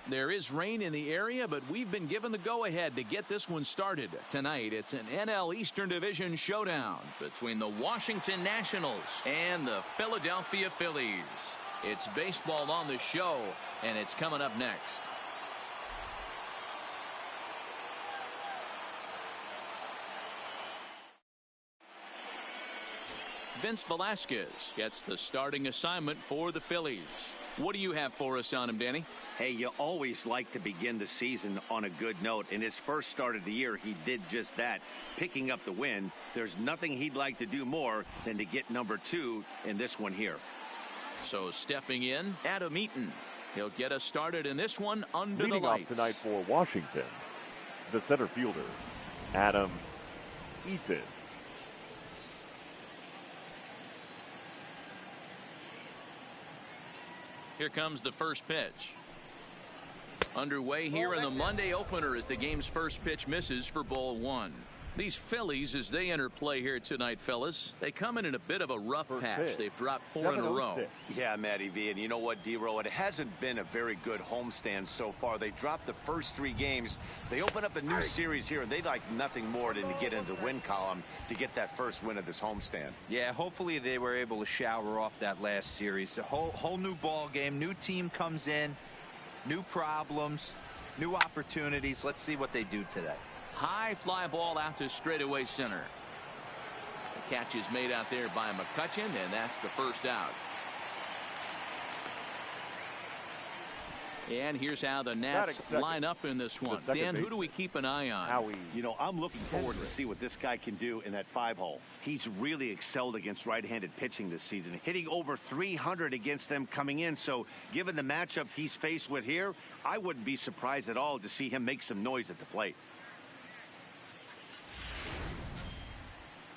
There is rain in the area, but we've been given the go-ahead to get this one started. Tonight, it's an NL Eastern Division showdown between the Washington Nationals and the Philadelphia Phillies. It's baseball on the show, and it's coming up next. Vince Velasquez gets the starting assignment for the Phillies. What do you have for us on him, Danny? Hey, you always like to begin the season on a good note. In his first start of the year, he did just that, picking up the win. There's nothing he'd like to do more than to get number 2 in this one here. So stepping in, Adam Eaton. He'll get us started in this one under Leading the lights. Off tonight for Washington, the center fielder, Adam Eaton. Here comes the first pitch. Underway here in the Monday opener as the game's first pitch misses for ball 1. These Phillies, as they enter play here tonight, fellas, they come in a bit of a rough patch. They've dropped 4 in a row. Yeah, Matty V, and you know what, D-Row, it hasn't been a very good homestand so far. They dropped the first 3 games. They open up a new series here, and they'd like nothing more than to get into the win column to get that first win of this homestand. Yeah, hopefully they were able to shower off that last series. A whole new ball game, new team comes in, new problems, new opportunities. Let's see what they do today. High fly ball out to straightaway center. The catch is made out there by McCutchen, and that's the first out. And here's how the Nats line up in this one. Dan, who do we keep an eye on? You know, I'm looking forward to see what this guy can do in that 5-hole. He's really excelled against right-handed pitching this season, hitting over 300 against them coming in. So given the matchup he's faced with here, I wouldn't be surprised at all to see him make some noise at the plate.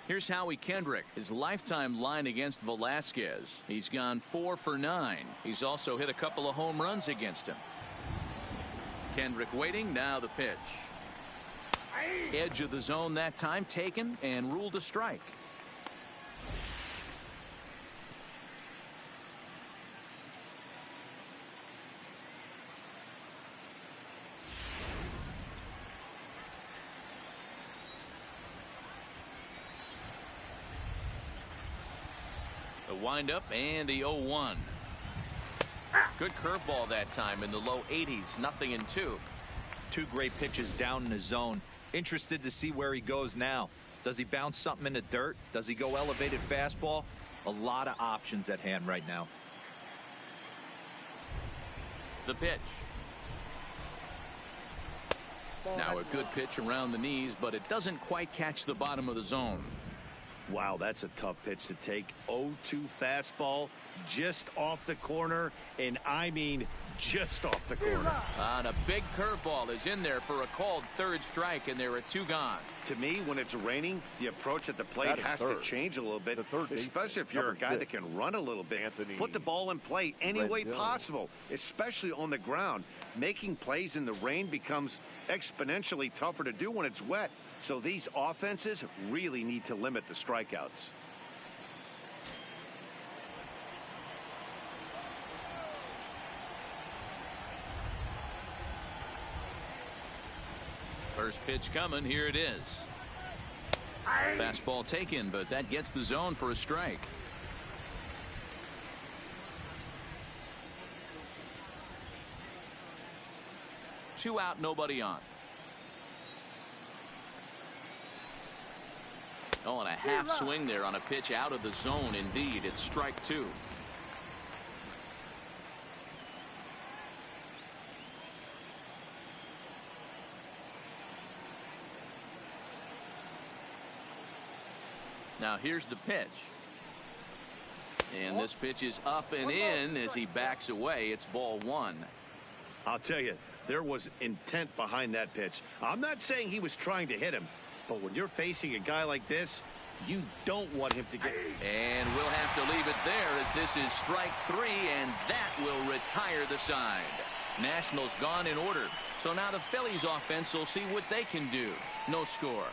Here's Howie Kendrick, his lifetime line against Velasquez. He's gone 4 for 9. He's also hit a couple of home runs against him. Kendrick waiting, now the pitch. Edge of the zone that time taken and ruled a strike. The windup and the 0-1. Good curveball that time in the low 80s. 0-2. 2 great pitches down in the zone. Interested to see where he goes now. Does he bounce something in the dirt? Does he go elevated fastball? A lot of options at hand right now. The pitch. Now a good pitch around the knees, but it doesn't quite catch the bottom of the zone. Wow, that's a tough pitch to take. 0-2 fastball just off the corner, and I mean just off the corner. And a big curveball is in there for a called 3rd strike, and there are 2 gone. To me, when it's raining, the approach at the plate has to change a little bit, especially if you're a guy that can run a little bit. Put the ball in play any way possible, especially on the ground. Making plays in the rain becomes exponentially tougher to do when it's wet. So these offenses really need to limit the strikeouts. First pitch coming. Here it is. Fastball taken, but that gets the zone for a strike. Two out, nobody on. Oh, and a half swing there on a pitch out of the zone. Indeed, it's strike 2. Now here's the pitch. And this pitch is up and in as he backs away. It's ball 1. I'll tell you, there was intent behind that pitch. I'm not saying he was trying to hit him, but when you're facing a guy like this, you don't want him to get. And we'll have to leave it there as this is strike 3, and that will retire the side. Nationals gone in order. So now the Phillies offense will see what they can do. No score.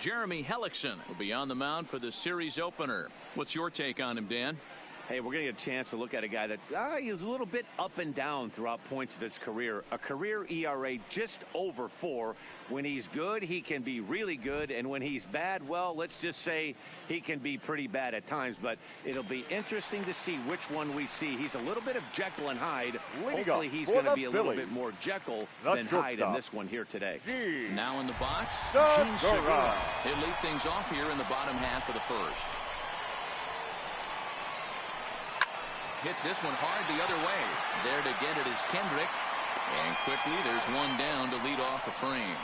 Jeremy Hellickson will be on the mound for the series opener. What's your take on him, Dan? Hey, we're going to get a chance to look at a guy that he's a little bit up and down throughout points of his career. A career ERA just over 4. When he's good, he can be really good. And when he's bad, well, let's just say he can be pretty bad at times. But it'll be interesting to see which one we see. He's a little bit of Jekyll and Hyde. Hopefully he's going to be a little bit more Jekyll than Hyde in this one here today. Now in the box, Gene Segura. He'll lead things off here in the bottom half of the first. Hits this one hard the other way. There to get it is Kendrick. And quickly there's one down to lead off the frame.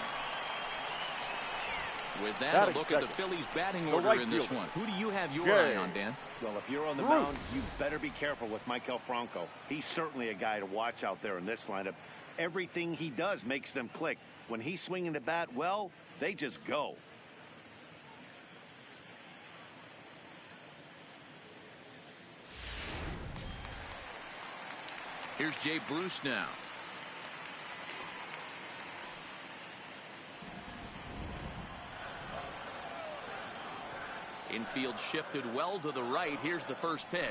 With that, a look at the Phillies batting order in this one. Who do you have your eye on, Dan? Well, if you're on the mound, you better be careful with Maikel Franco. He's certainly a guy to watch out there in this lineup. Everything he does makes them click. When he's swinging the bat, well, they just go. Here's Jay Bruce now. Infield shifted well to the right. Here's the first pitch.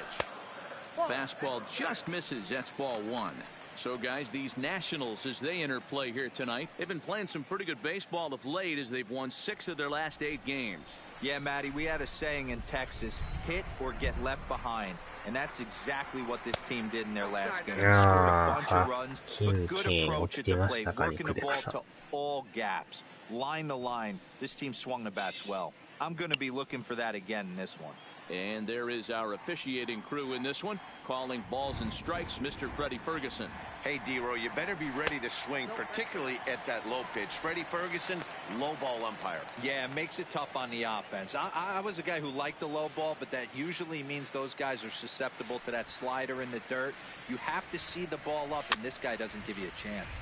Fastball just misses. That's ball 1. So, guys, these Nationals, as they enter play here tonight, they've been playing some pretty good baseball of late as they've won 6 of their last 8 games. Yeah, Matty, we had a saying in Texas, hit or get left behind. And that's exactly what this team did in their last game. Scored a bunch of runs, but good approach at the plate, working the ball to all gaps, line to line. This team swung the bats well. I'm going to be looking for that again in this one. And there is our officiating crew in this one, calling balls and strikes, Mr. Freddie Ferguson. Hey, D-Row, you better be ready to swing, particularly at that low pitch. Freddie Ferguson, low ball umpire. Yeah, it makes it tough on the offense. I was a guy who liked the low ball, but that usually means those guys are susceptible to that slider in the dirt. You have to see the ball up, and this guy doesn't give you a chance.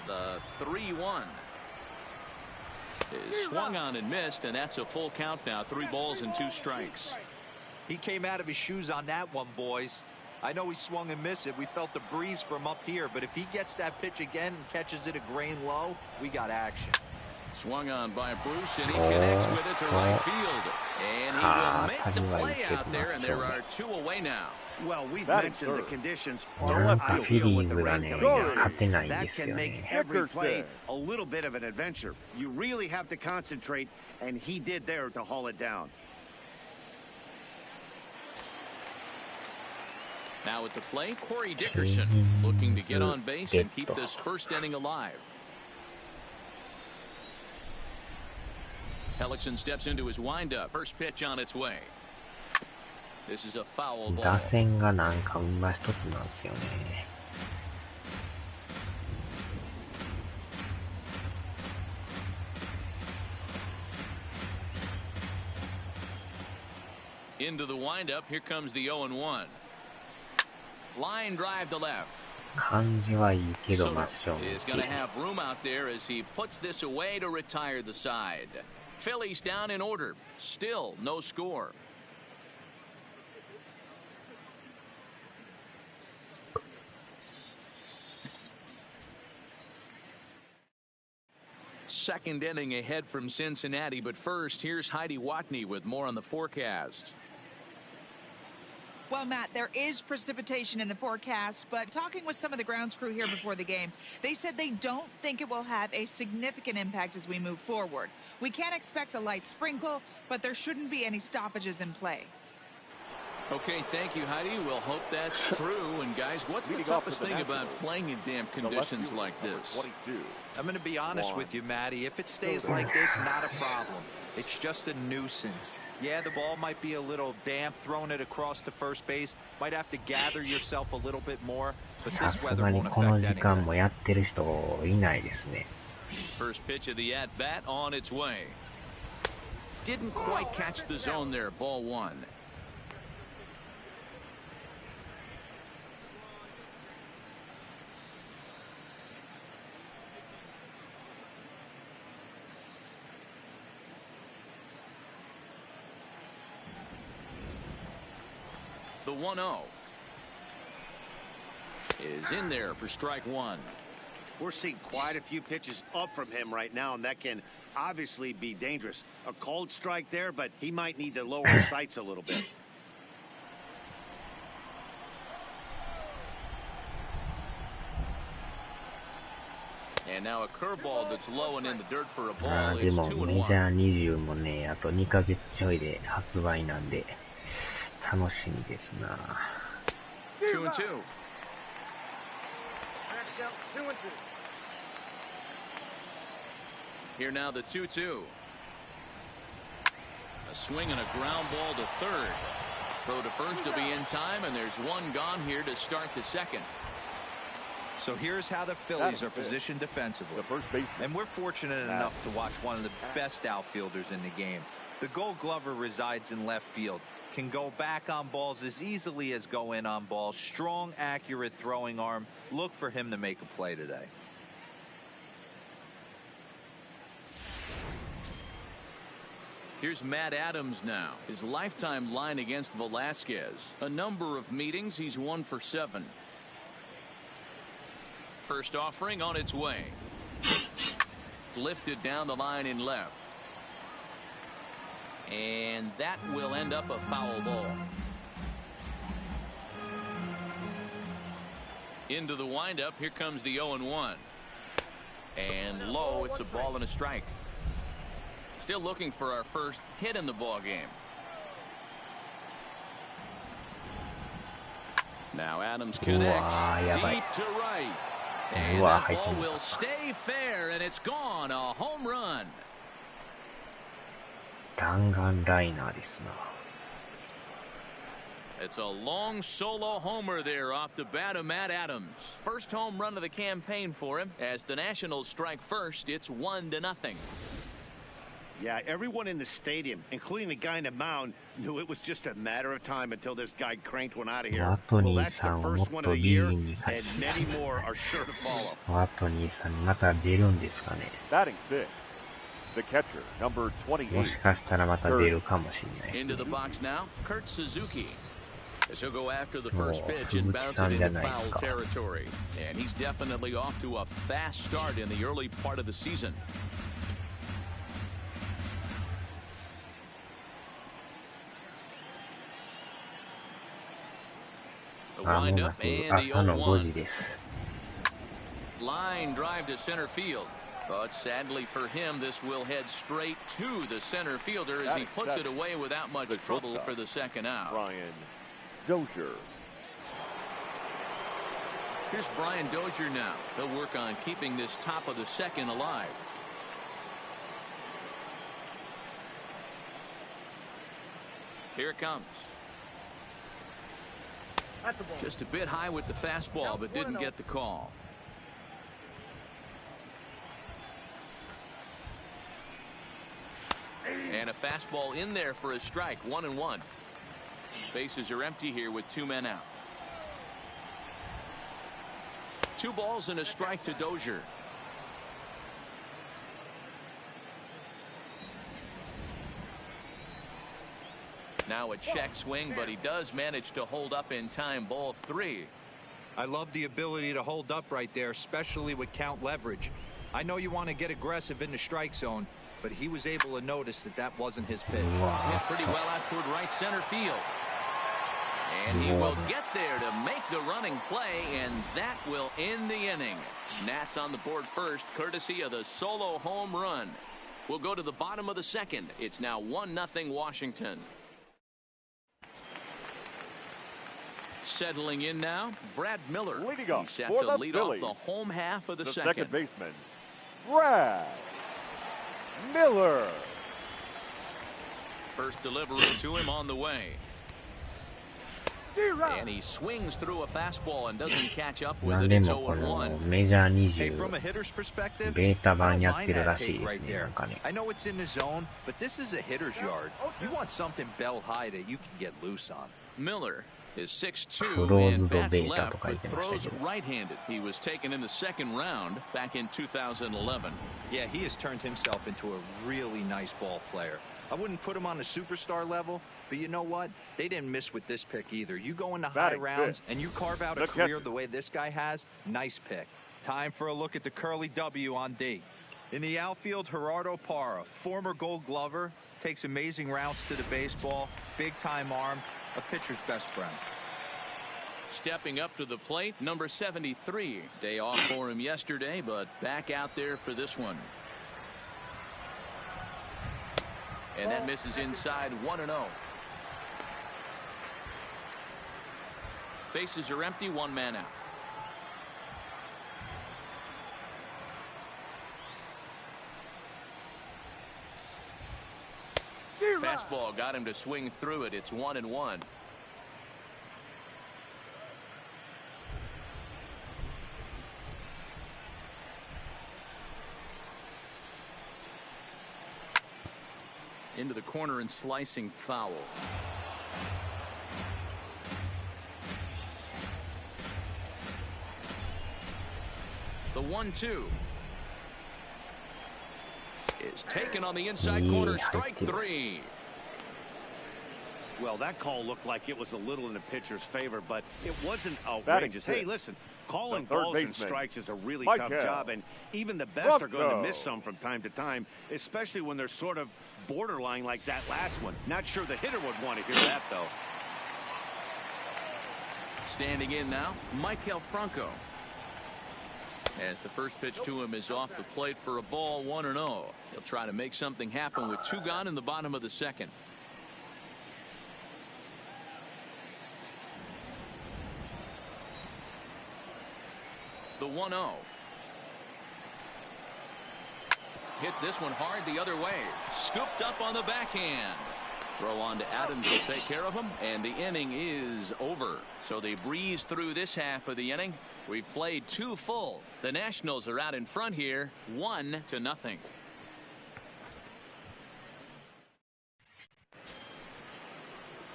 The 3-1 is swung on and missed, and that's a full count now. 3 balls and 2 strikes. He came out of his shoes on that one, boys. I know he swung and missed it. We felt the breeze from up here, but if he gets that pitch again and catches it a grain low, we got action. Swung on by Bruce, and he connects with it to right field. And he will make the play out there, and there are 2 away now. Well, we've mentioned the conditions aren't ideal with the rain coming down. That can make every play a little bit of an adventure. You really have to concentrate, and he did there to haul it down. Now at the plate, Corey Dickerson looking to get on base and keep this first inning alive. Hellickson steps into his windup. First pitch on its way. This is a foul ball. 打線がなんか馬一つなんですよね。Into the windup. Here comes the 0-1. Line drive to left. 感じはいいけど真正 is going to have room out there as he puts this away to retire the side. Phillies down in order. Still no score. Second inning ahead from Cincinnati, but first, here's Heidi Watney with more on the forecast. Well, Matt, there is precipitation in the forecast, but talking with some of the grounds crew here before the game, they said they don't think it will have a significant impact as we move forward. We can't expect a light sprinkle, but there shouldn't be any stoppages in play. Okay, thank you, Heidi. We'll hope that's true. And, guys, what's the toughest thing about playing in damp conditions like this? I'm going to be honest with you, Matty. If it stays like this, not a problem. It's just a nuisance. Yeah, the ball might be a little damp, throwing it across to first base. Might have to gather yourself a little bit more, but this weather won't affect anything. First pitch of the at-bat on its way. Didn't quite catch the zone there. Ball 1. The 1-0 is in there for strike one. We're seeing quite a few pitches up from him right now, and that can obviously be dangerous. A cold strike there, but he might need to lower his sights a little bit. And now a curveball that's low and in the dirt for a ball. で It's も 2-1. メジャー20もね、あと2ヶ月ちょいで発売なんで、楽しみですな。2-2. Here now the 2-2. A swing and a ground ball to third. Throw to first will be in time, and there's one gone here to start the second. So here's how the Phillies are positioned defensively. The first baseman. And we're fortunate enough to watch one of the best outfielders in the game. The Gold Glover resides in left field. Can go back on balls as easily as go in on balls. Strong, accurate throwing arm. Look for him to make a play today. Here's Matt Adams now. His lifetime line against Velasquez. A number of meetings, he's 1 for 7. First offering on its way. Lifted down the line in left. And that will end up a foul ball. Into the windup. Here comes the 0-1. And low, it's a ball and a strike. Still looking for our first hit in the ball game. Now Adams connects deep to right. And that ball will stay fair, and it's gone. A home run. 弾丸ライナーですな。It's a long solo homer there off the bat of Matt Adams. First home run of the campaign for him. As the Nationals strike first, it's 1-0. Yeah, everyone in the stadium, including the guy in the mound, knew it was just a matter of time until this guy cranked one out of here. Well, that's the first one of the year, and many more are sure to follow. ワトニーさんまた出るんですかね。 Batting sixth, the catcher, number 28. もしかしたらまた出るかもしれない。 Into the box now, Kurt Suzuki. As he'll go after the first pitch and bounce it into foul territory. And he's definitely off to a fast start in the early part of the season. The windup and the 0-1. Line drive to center field. But sadly for him, this will head straight to the center fielder as he puts it away without much trouble for the second out. Brian Dozier. Here's Brian Dozier now. He'll work on keeping this top of the second alive. Here it comes. Just a bit high with the fastball, but didn't get the call. And a fastball in there for a strike. 1-1. Bases are empty here with 2 men out. 2 balls and a strike to Dozier. Now a check swing, but he does manage to hold up in time. Ball 3. I love the ability to hold up right there, especially with count leverage. I know you want to get aggressive in the strike zone, but he was able to notice that that wasn't his pitch. Hit pretty well out toward right center field. And he will get there to make the running play, and that will end the inning. Nats on the board first, courtesy of the solo home run. We'll go to the bottom of the second. It's now 1-0 Washington. Settling in now, Brad Miller. Leading off He's set for to the lead Phillies, off the home half of the the second. second baseman, Brad Miller. First delivery to him on the way. And he swings through a fastball and doesn't catch up with 何 it. で It's もこの 0-1. メジャー Hey, from a 20 hitter's perspective, ベータ I 版 don't やっ mind てるら that しい take です right ね。な there. んかね。 I know it's in the zone, but this is a hitter's yard. You want something bell high that you can get loose on. Miller is 6'2" Closed and bats beta left, と書い but てました throws けど。 right-handed. He was taken in the second round back in 2011. Yeah, he has turned himself into a really nice ball player. I wouldn't put him on a superstar level, but you know what? They didn't miss with this pick either. You go into high rounds and you carve out a career the way this guy has, nice pick. Time for a look at the curly W on D. In the outfield, Gerardo Parra, former Gold Glover, takes amazing routes to the baseball, big-time arm, a pitcher's best friend. Stepping up to the plate, number 73. Day off for him yesterday, but back out there for this one. And that misses inside 1-0. Bases are empty, one man out. Fastball got him to swing through it. It's 1-1. Into the corner and slicing foul. The 1-2 is taken on the inside corner. Strike three. Well, that call looked like it was a little in the pitcher's favor, but it wasn't outrageous. Hey, listen, calling balls and strikes is a really tough job, and even the best are going to miss some from time to time, especially when they're sort of borderline like that last one. Not sure the hitter would want to hear that, though. Standing in now, Michael Franco. As the first pitch to him is off the plate for a ball, 1-0. He'll try to make something happen with two gone in the bottom of the second. The 1-0. Hits this one hard the other way. Scooped up on the backhand. Throw on to Adams will take care of him, and the inning is over. So they breeze through this half of the inning. We've played two full. The Nationals are out in front here, 1-0.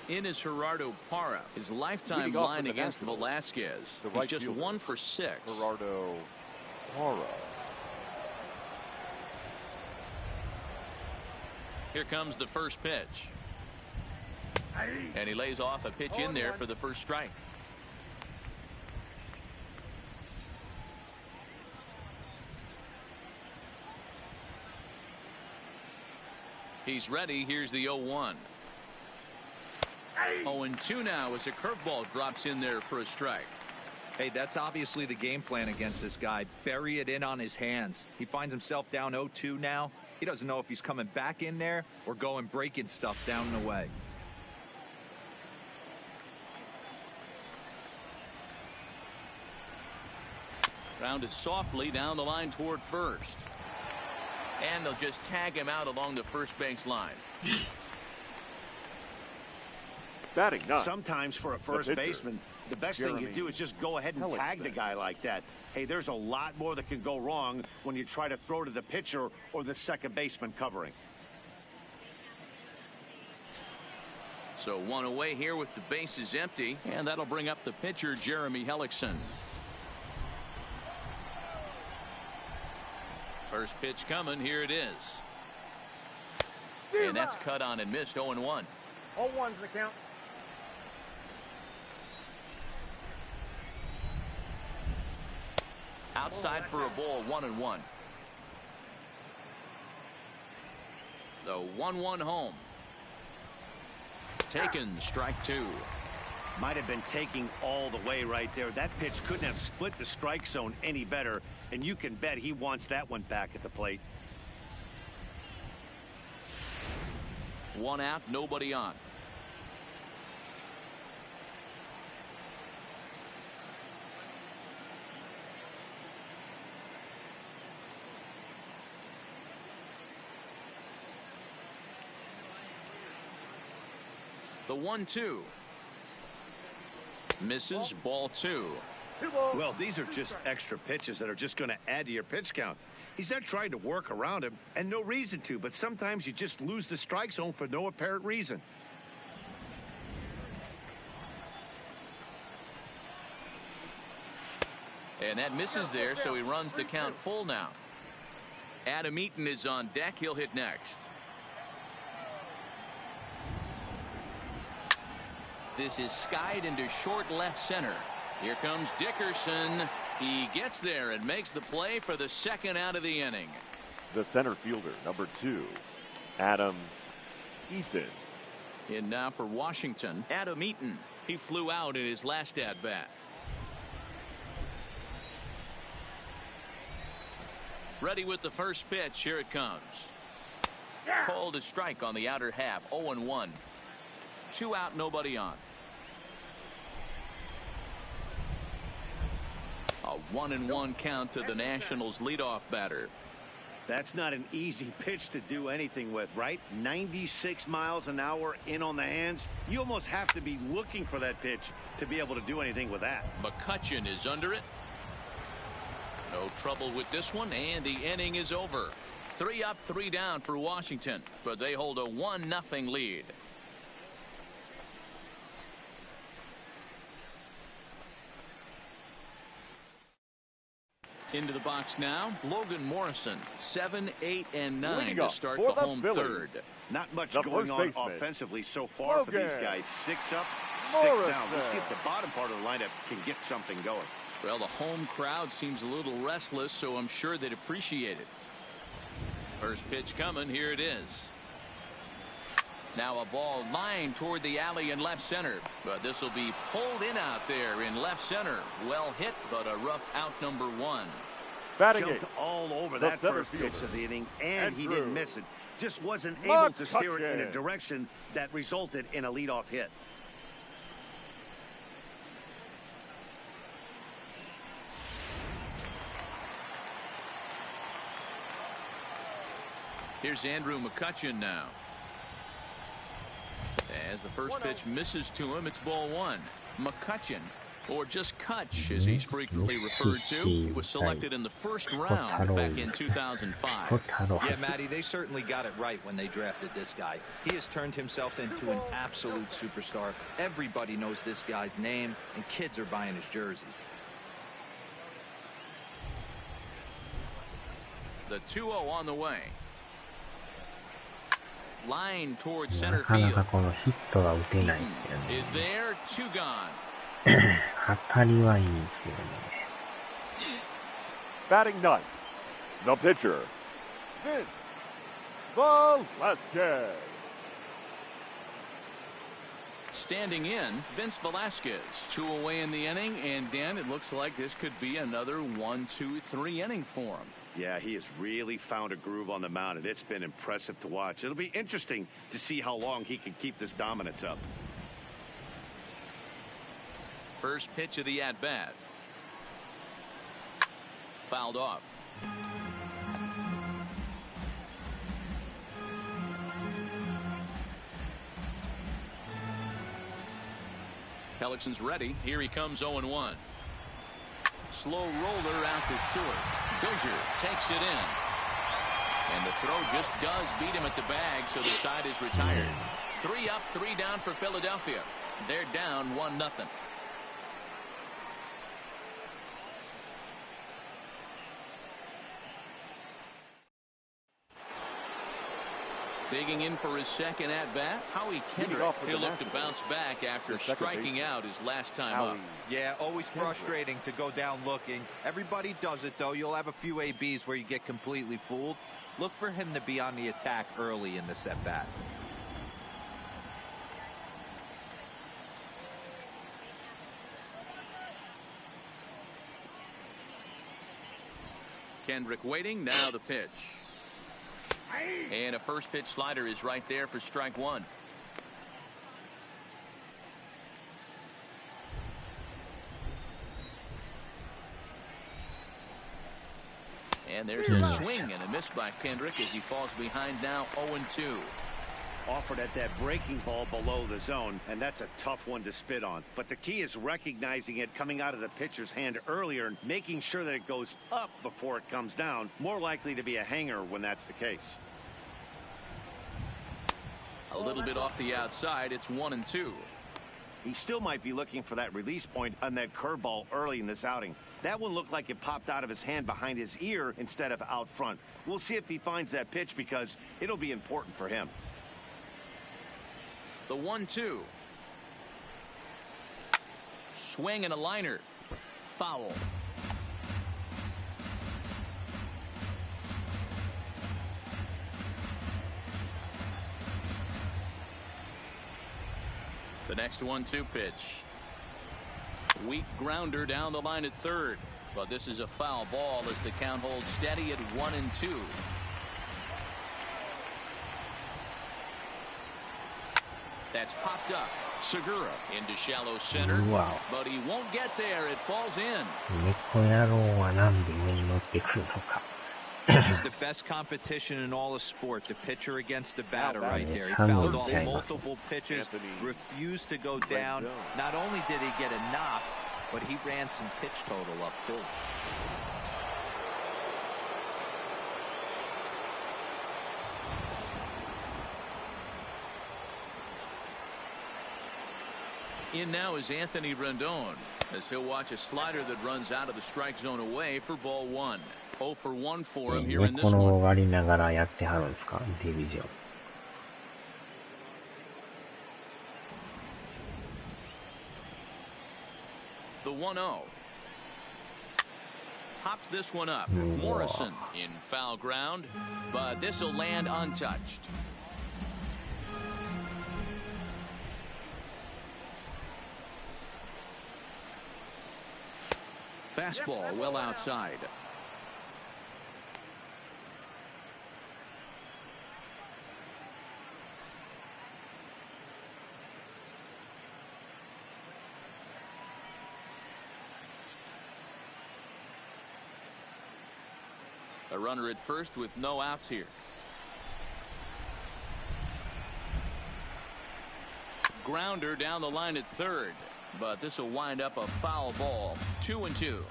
In is Gerardo Parra. His lifetime line against Velasquez. He's just 1 for 6. Gerardo Parra. Here comes the first pitch. And he lays off a pitch in there for the first strike. He's ready. Here's the 0-1. 0-2 now as a curveball drops in there for a strike. Hey, that's obviously the game plan against this guy. Bury it in on his hands. He finds himself down 0-2 now. He doesn't know if he's coming back in there or going breaking stuff down and away. Grounded softly down the line toward first. And they'll just tag him out along the first base line. Batting nine. Sometimes for a first baseman, the best thing you do is just go ahead and tag the guy like that. Hey, there's a lot more that can go wrong when you try to throw to the pitcher or the second baseman covering. So one away here with the bases empty, and that'll bring up the pitcher, Jeremy Hellickson. First pitch coming. Here it is. And that's cut on and missed. 0-1. 0-1's the count. Outside for a ball, 1-1. The 1-1 home. Taken, strike two. Might have been taking all the way right there. That pitch couldn't have split the strike zone any better, and you can bet he wants that one back at the plate. One out, nobody on. The 1-2. Misses, ball two. Well, these are just extra pitches that are just going to add to your pitch count. He's not trying to work around him, and no reason to, but sometimes you just lose the strike zone for no apparent reason. And that misses there, so he runs the count full now. Adam Eaton is on deck. He'll hit next. This is skied into short left center. Here comes Dickerson. He gets there and makes the play for the second out of the inning. The center fielder, number 2, Adam Eaton. In now for Washington, Adam Eaton. He flew out in his last at-bat. Ready with the first pitch. Here it comes. Called a strike on the outer half. 0-1. 2 out, nobody on. A 1-1 count to the Nationals leadoff batter. That's not an easy pitch to do anything with, right? 96 miles an hour in on the hands. You almost have to be looking for that pitch to be able to do anything with that. McCutchen is under it. No trouble with this one, and the inning is over. 3 up, 3 down for Washington, but they hold a 1-0 lead. Into the box now, Logan Morrison, 7, 8, and 9 to start the home third. Not much going on offensively so far for these guys. 6 up, 6 down. Let's see if the bottom part of the lineup can get something going. Well, the home crowd seems a little restless, so I'm sure they'd appreciate it. First pitch coming. Here it is. Now a ball lined toward the alley in left center, but this will be pulled in out there in left center. Well hit, but a rough out, number 1. Jumped all over that first pitch of the inning, and he didn't miss it. Just wasn't able to steer it in a direction that resulted in a leadoff hit. Here's Andrew McCutchen now. As the first pitch misses to him, it's ball 1. McCutchen, or just Kutch as he's frequently referred to, he was selected in the first round back in 2005. Yeah, Matty, they certainly got it right when they drafted this guy. He has turned himself into an absolute superstar. Everybody knows this guy's name, and kids are buying his jerseys. The 2-0 on the way. Line towards center field. Is there, 2 gone. Batting ninth, the pitcher, Vince Velasquez. Standing in, Vince Velasquez. 2 away in the inning, and Dan, it looks like this could be another 1, 2, 3 inning for him. Yeah, he has really found a groove on the mound, and it's been impressive to watch. It'll be interesting to see how long he can keep this dominance up. First pitch of the at-bat. Fouled off. Pellickson's ready. Here he comes, 0-1. Slow roller out to short. Dozier takes it in. And the throw just does beat him at the bag, so the side is retired. 3 up, 3 down for Philadelphia. They're down 1-0. Digging in for his second at-bat, Howie Kendrick. He'll look to bounce back after striking out his last time up. Yeah, always frustrating to go down looking. Everybody does it, though. You'll have a few ABs where you get completely fooled. Look for him to be on the attack early in this at-bat. Kendrick waiting. Now the pitch. And a first pitch slider is right there for strike 1. And there's a swing and a miss by Kendrick as he falls behind now 0-2. Offered at that breaking ball below the zone, and that's a tough one to spit on. But the key is recognizing it coming out of the pitcher's hand earlier and making sure that it goes up before it comes down. More likely to be a hanger when that's the case. A little bit off the outside. It's 1-2. He still might be looking for that release point on that curveball early in this outing. That one looked like it popped out of his hand behind his ear instead of out front. We'll see if he finds that pitch because it'll be important for him. The 1-2. Swing and a liner. Foul. The next 1-2 pitch. Weak grounder down the line at third. But this is a foul ball as the count holds steady at 1-2. That's popped up. Segura into shallow center. Wow. But he won't get there. It falls in. 猫野郎はなんで上に乗ってくるのか。It's the best competition in all of sport, the pitcher against the batter right there. He fouled off multiple pitches, refused to go down. Not only did he get a knock, but he ran some pitch total up too. In now is Anthony Rendon as he'll watch a slider that runs out of the strike zone away for ball 1. 0 for 1 for him here in this 猫の one. 割りながらやってはるんですか、ディビジョン。The 1-0. Hops this one up. Morrison in foul ground, but this will land untouched. Fastball well outside. A runner at first with no outs here. Grounder down the line at third, but this will wind up a foul ball. 2-2.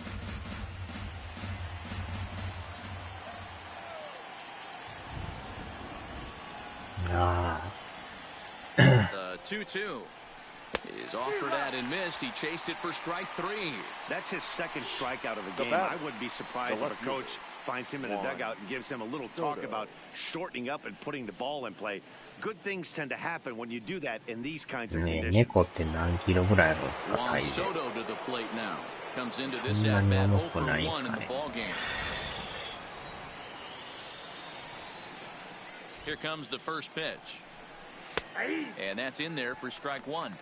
The 2-2 is offered at and missed. He chased it for strike 3. That's his second strikeout of the game. I wouldn't be surprised if a coach finds him in the dugout and gives him a little talk about shortening up and putting the ball in play. Good things tend to happen when you do that in these kinds of conditions. 猫って何キロぐらいあるんですか、 Juan 体重。 Soto to the plate now. Comes into this at bat 0 for 1 in the ball game. Here comes the first pitch. And that's in there for strike 1.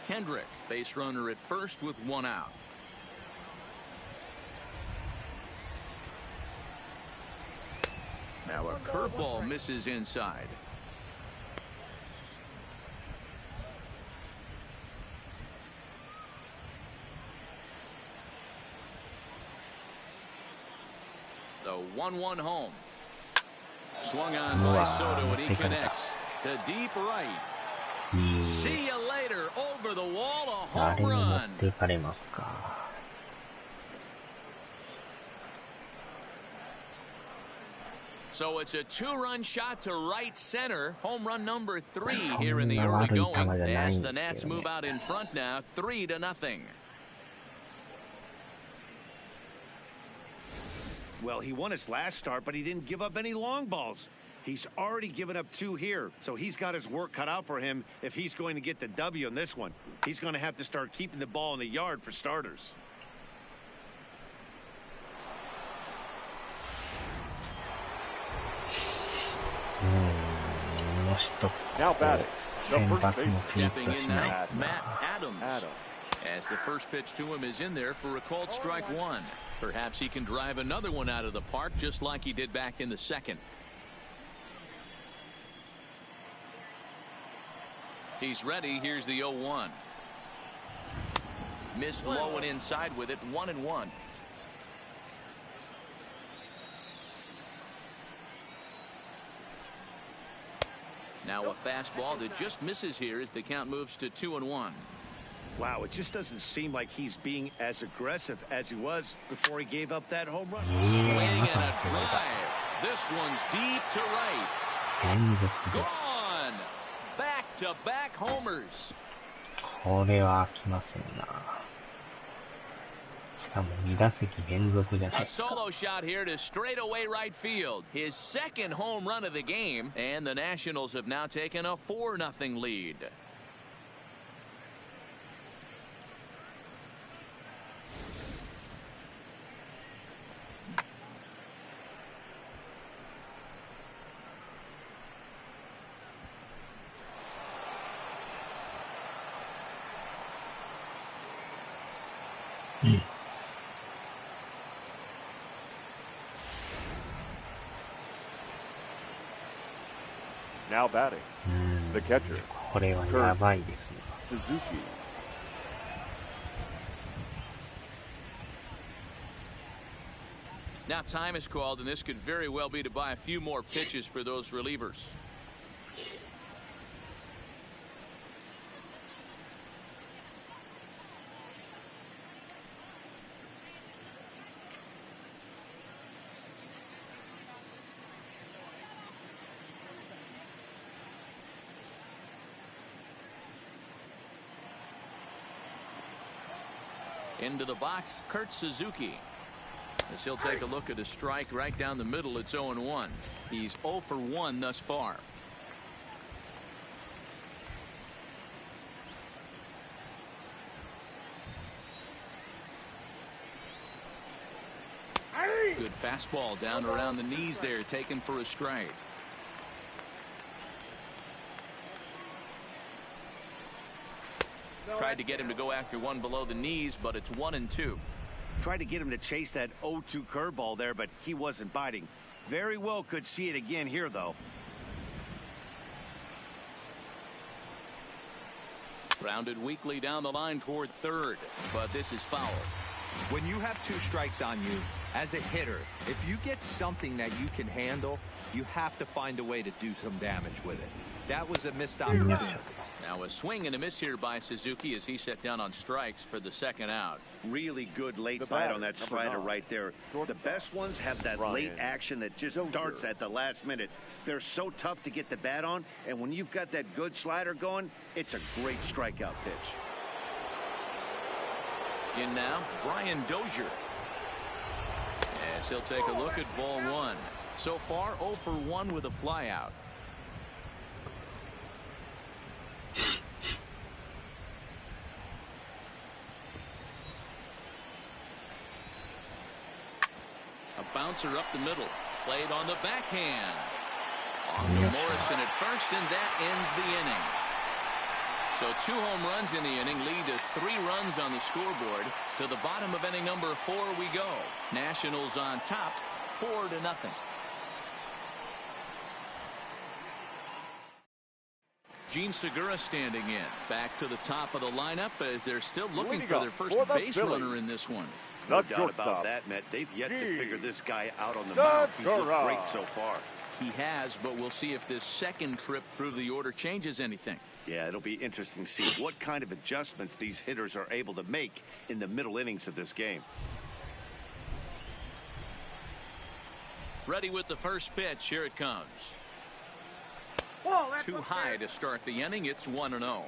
Kendrick, base runner at first with 1 out. Now a curveball misses inside. The 1-1 home. Swung on by Soto and he connects to deep right. See you later. Over the wall, a あれ home に持 run. っていかれますか。So it's a 2-run shot to right center. Home run number 3 here in the early going. As the Nats move out in front now, 3-0. Well, he won his last start, but he didn't give up any long balls. He's already given up 2 here, so he's got his work cut out for him if he's going to get the W in this one. He's going to have to start keeping the ball in the yard for starters. Now batting. Stepping in now, Matt Adams. As the first pitch to him is in there for a called strike 1. Perhaps he can drive another one out of the park just like he did back in the second. He's ready. Here's the 0-1. Missed low and inside with it. 1-1. Now a fastball that just misses here as the count moves to 2-1. Wow, it just doesn't seem like he's being as aggressive as he was before he gave up that home run. Swing and a drive. This one's deep to right. Gone. Back-to-back homers. これは飽きませんな。しかも2打席連続じゃない A ですか。 solo shot here to straightaway right field. His second home run of the game, and the Nationals have now taken a 4-0 lead. Now batting, the catcher. これはやばいですね。Suzuki. Now time is called, and this could very well be to buy a few more pitches for those relievers. Into the box, Kurt Suzuki. As he'll take a look at a strike right down the middle, it's 0-1. He's 0 for 1 thus far. Good fastball down around the knees there, taken for a strike. Tried to get him to go after one below the knees, but it's 1-2. Tried to get him to chase that 0-2 curveball there, but he wasn't biting. Very well could see it again here, though. Grounded weakly down the line toward third, but this is foul. When you have 2 strikes on you, as a hitter, if you get something that you can handle, you have to find a way to do some damage with it. That was a missed opportunity. Now a swing and a miss here by Suzuki as he set down on strikes for the second out. Really good late bite on that slider right there. The best ones have that late action that just darts at the last minute. They're so tough to get the bat on, and when you've got that good slider going, it's a great strikeout pitch. In now, Brian Dozier. As he'll take a look at ball 1. So far, 0 for 1 with a flyout. A bouncer up the middle. Played on the backhand. On to Morrison at first, and that ends the inning. So 2 home runs in the inning lead to 3 runs on the scoreboard. To the bottom of inning number 4 we go. Nationals on top, 4-0. Gene Segura standing in. Back to the top of the lineup as they're still looking for their first base runner in this one. No doubt about that, Matt. They've yet to figure this guy out on the mound. He's looked great so far. He has, but we'll see if this second trip through the order changes anything. Yeah, it'll be interesting to see what kind of adjustments these hitters are able to make in the middle innings of this game. Ready with the first pitch. Here it comes. Too high to start the inning. It's 1-0.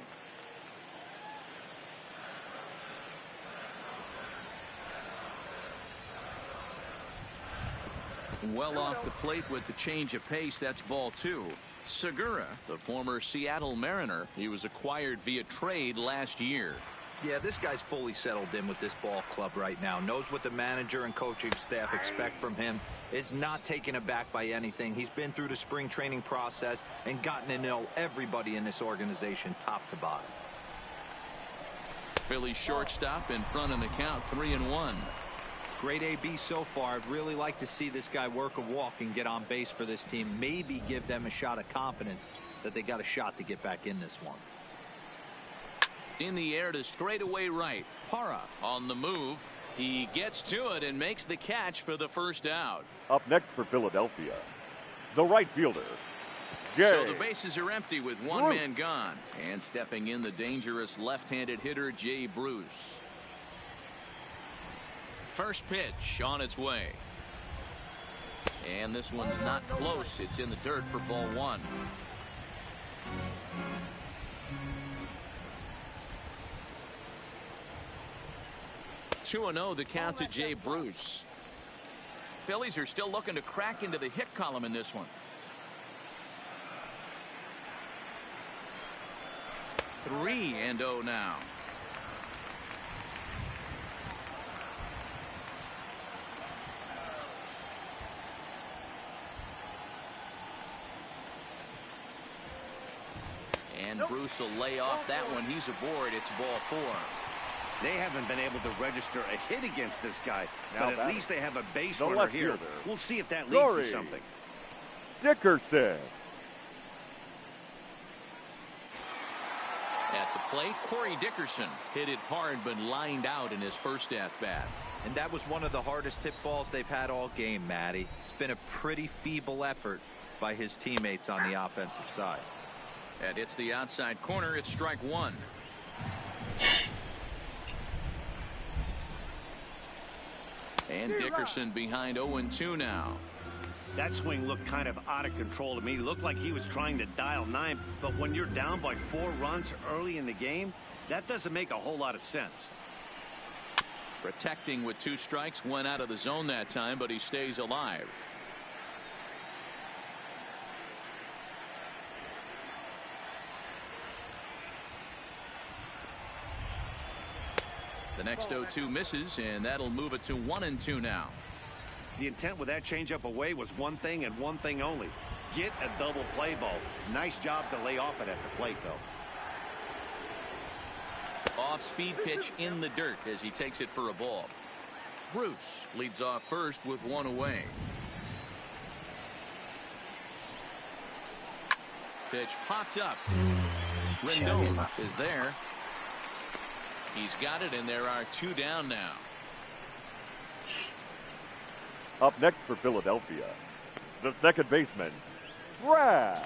Well off the plate with the change of pace. That's ball 2. Segura, the former Seattle Mariner, he was acquired via trade last year. Yeah, this guy's fully settled in with this ball club right now. Knows what the manager and coaching staff expect from him. Is not taken aback by anything. He's been through the spring training process and gotten to know everybody in this organization top to bottom. Philly shortstop in front in the count, 3-1. Great AB so far. I'd really like to see this guy work a walk and get on base for this team. Maybe give them a shot of confidence that they got a shot to get back in this one. In the air to straightaway right. Parra on the move. He gets to it and makes the catch for the first out. Up next for Philadelphia, the right fielder, Jay. So the bases are empty with one man gone. And stepping in, the dangerous left-handed hitter, Jay Bruce. First pitch on its way. And this one's not close. It's in the dirt for ball 1. The count to Jay Bruce. Phillies are still looking to crack into the hit column in this one. 3-0 now. And Bruce will lay off that one. He's aboard. It's ball 4. They haven't been able to register a hit against this guy, Now but at least they have a base the runner left here. fielder, We'll see if that leads Rory to something. Dickerson. At the plate, Corey Dickerson hit it hard but lined out in his first at-bat. And that was one of the hardest hit balls they've had all game, Matty. It's been a pretty feeble effort by his teammates on the offensive side. And it's the outside corner. It's strike one. And Dickerson behind 0-2 now. That swing looked kind of out of control to me. Looked like he was trying to dial 9, but when you're down by 4 runs early in the game, that doesn't make a whole lot of sense. Protecting with 2 strikes, went out of the zone that time, but he stays alive. The next 0-2 misses, and that'll move it to 1-2 now. The intent with that changeup away was one thing and one thing only. Get a double play ball. Nice job to lay off it at the plate, though. Off-speed pitch in the dirt as he takes it for a ball. Bruce leads off first with 1 away. Pitch popped up. Rendon is there. He's got it, and there are 2 down now. Up next for Philadelphia, the second baseman, Brad.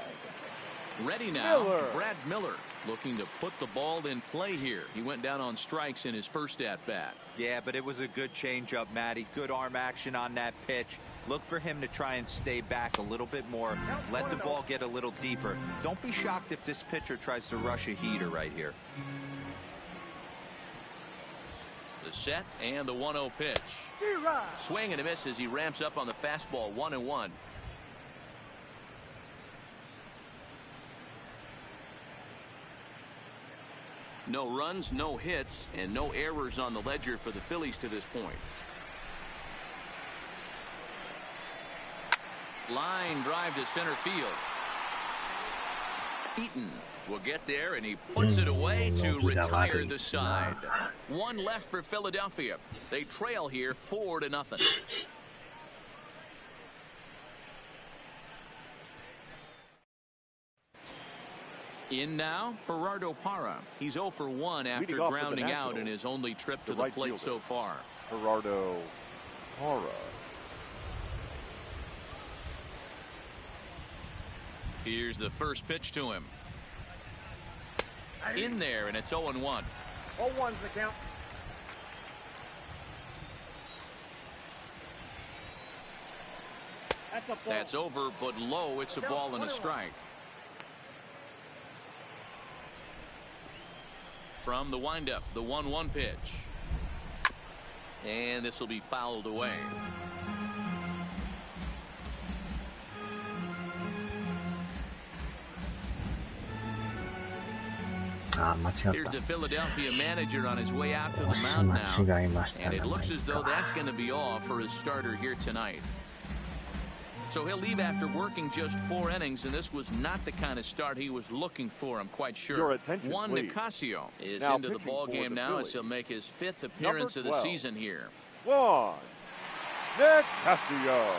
Ready now, Miller. Brad Miller, looking to put the ball in play here. He went down on strikes in his first at-bat. Yeah, but it was a good changeup, Matty. Good arm action on that pitch. Look for him to try and stay back a little bit more. Let the ball get a little deeper. Don't be shocked if this pitcher tries to rush a heater right here. The set and the 1-0 pitch. Swing and a miss as he ramps up on the fastball. 1-1. No runs, no hits, and no errors on the ledger for the Phillies to this point. Line drive to center field. Eaton will get there, and he puts it away to retire the side. 1 left for Philadelphia. They trail here 4-0. In now, Gerardo Parra. He's 0 for 1 after grounding out in his only trip to the plate so far. Gerardo Parra. Here's the first pitch to him. In there, and it's 0-1. 0-1's the count. That's a ball. That's over, but low. It's a ball and a strike. From the windup, the 1-1 pitch. And this will be fouled away. Here's the Philadelphia manager on his way out to the mound now. And it looks as though that's going to be all for his starter here tonight. So he'll leave after working just 4 innings, and this was not the kind of start he was looking for, I'm quite sure. Your attention, Juan please. Nicasio is Now into the pitching ball for game the now as Phillies. he'll make his 5th appearance of the 12. season here. Juan Nicasio.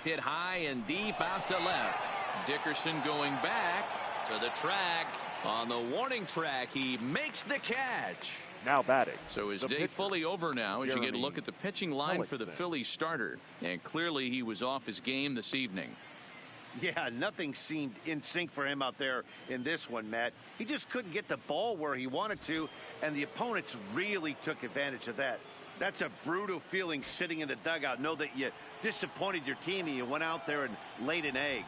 Hit high and deep out to left. Dickerson going back to the track. On the warning track, he makes the catch. Now batting. So his the day pitcher, fully over now as you get a Jeremy look at the pitching line for the Hellickson. Phillies starter. And clearly he was off his game this evening. Yeah, nothing seemed in sync for him out there in this one, Matt. He just couldn't get the ball where he wanted to, and the opponents really took advantage of that. That's a brutal feeling sitting in the dugout. Know that you disappointed your team and you went out there and laid an egg.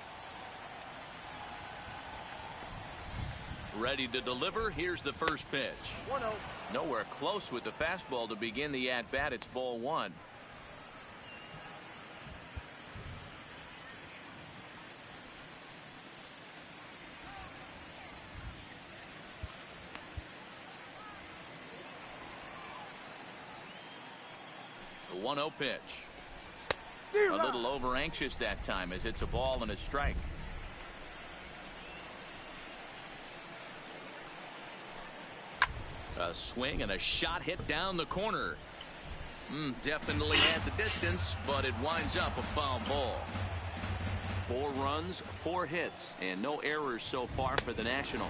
Ready to deliver. Here's the first pitch. 1-0. Nowhere close with the fastball to begin the at-bat. It's ball 1. 1-0 pitch. A little over anxious that time as it's a ball and a strike. A swing and a shot hit down the corner. Definitely had the distance, but it winds up a foul ball. 4 runs, 4 hits, and no errors so far for the Nationals.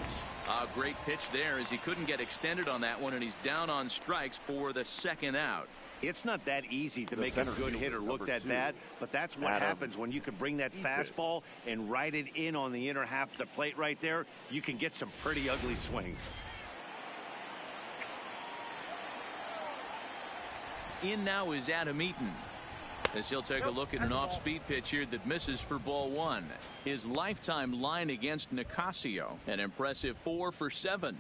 A great pitch there as he couldn't get extended on that one, and he's down on strikes for the second out. It's not that easy to make a good hitter look that bad, but that's what happens when you can bring that fastball and ride it in on the inner half of the plate right there. You can get some pretty ugly swings. In now is Adam Eaton, as he'll take a look at an off-speed pitch here that misses for ball 1. His lifetime line against Nicasio, an impressive 4 for 7.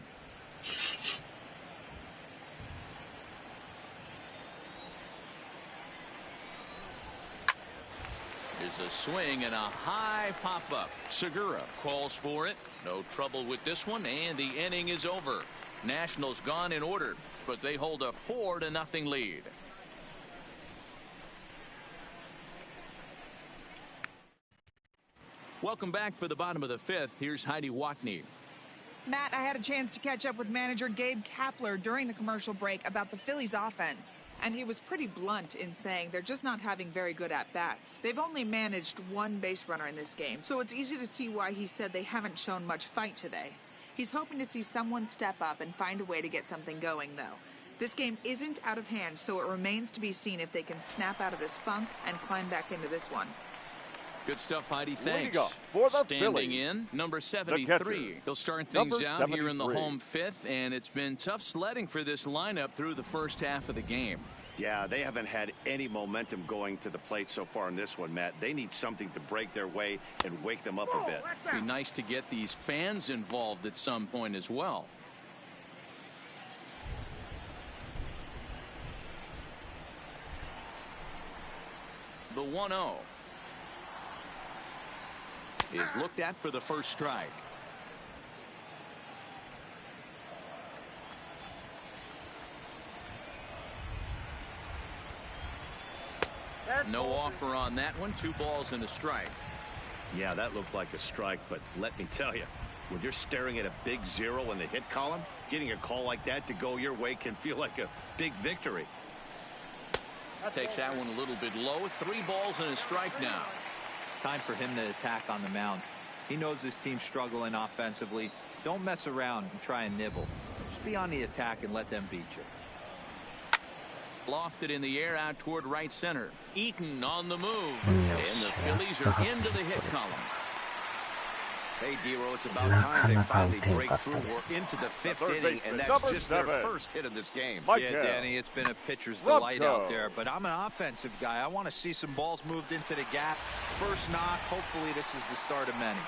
Here's a swing and a high pop-up. Segura calls for it. No trouble with this one, and the inning is over. Nationals gone in order, but they hold a 4-0 lead. Welcome back for the bottom of the 5th. Here's Heidi Watney. Matt, I had a chance to catch up with manager Gabe Kapler during the commercial break about the Phillies offense. And he was pretty blunt in saying they're just not having very good at-bats. They've only managed 1 base runner in this game, so it's easy to see why he said they haven't shown much fight today. He's hoping to see someone step up and find a way to get something going, though. This game isn't out of hand, so it remains to be seen if they can snap out of this funk and climb back into this one. Good stuff, Heidi. Thanks. For the Standing Phillies, in, number 73. He'll start things out here in the home 5th, and it's been tough sledding for this lineup through the first half of the game. Yeah, they haven't had any momentum going to the plate so far in this one, Matt. They need something to break their way and wake them up a bit. It'd be nice to get these fans involved at some point as well. The 1-0 is looked at for the first strike. No offer on that one. 2 balls and a strike. Yeah, that looked like a strike, but let me tell you, when you're staring at a big 0 in the hit column, getting a call like that to go your way can feel like a big victory. Takes that one a little bit low. 3 balls and a strike now. Time for him to attack on the mound. He knows this team's struggling offensively. Don't mess around and try and nibble. Just be on the attack and let them beat you. Lofted in the air out toward right center. Eaton on the move. And the Phillies are into the hit column. Hey, D-Row, it's about time they finally break through. We're into the 5th inning, and that's just their first hit of this game. Yeah, Danny, it's been a pitcher's delight out there, but I'm an offensive guy. I want to see some balls moved into the gap. First knock. Hopefully this is the start of many.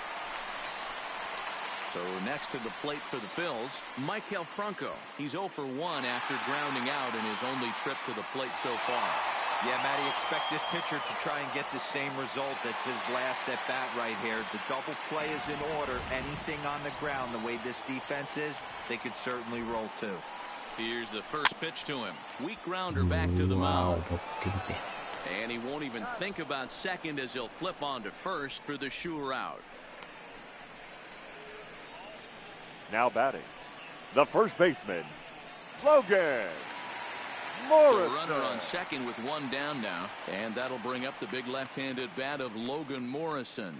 So next to the plate for the Phils, Michael Franco. He's 0 for 1 after grounding out in his only trip to the plate so far. Yeah, Matty, expect this pitcher to try and get the same result as his last at bat right here. The double play is in order. Anything on the ground, the way this defense is, they could certainly roll too. Here's the first pitch to him. Weak grounder back to the mound. And he won't even think about second as he'll flip on to first for the sure out. Now batting, the first baseman, Logan Morrison. The runner on second with 1 down now, and that'll bring up the big left-handed bat of Logan Morrison.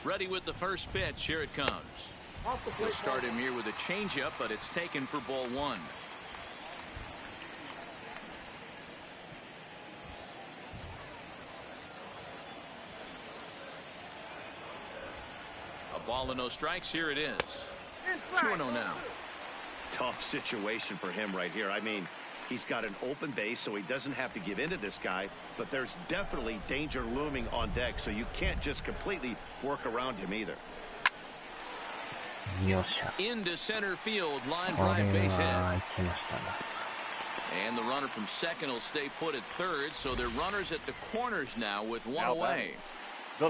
Ready with the first pitch. Here it comes. We'll start him here with a changeup, but it's taken for ball 1. Ball and no strikes. Here it is. 2-0 now. Tough situation for him right here. I mean, he's got an open base, so he doesn't have to give in to this guy, but there's definitely danger looming on deck, so you can't just completely work around him either. Into center field, line drive base hit. And the runner from second will stay put at third, so they're runners at the corners now with 1 away.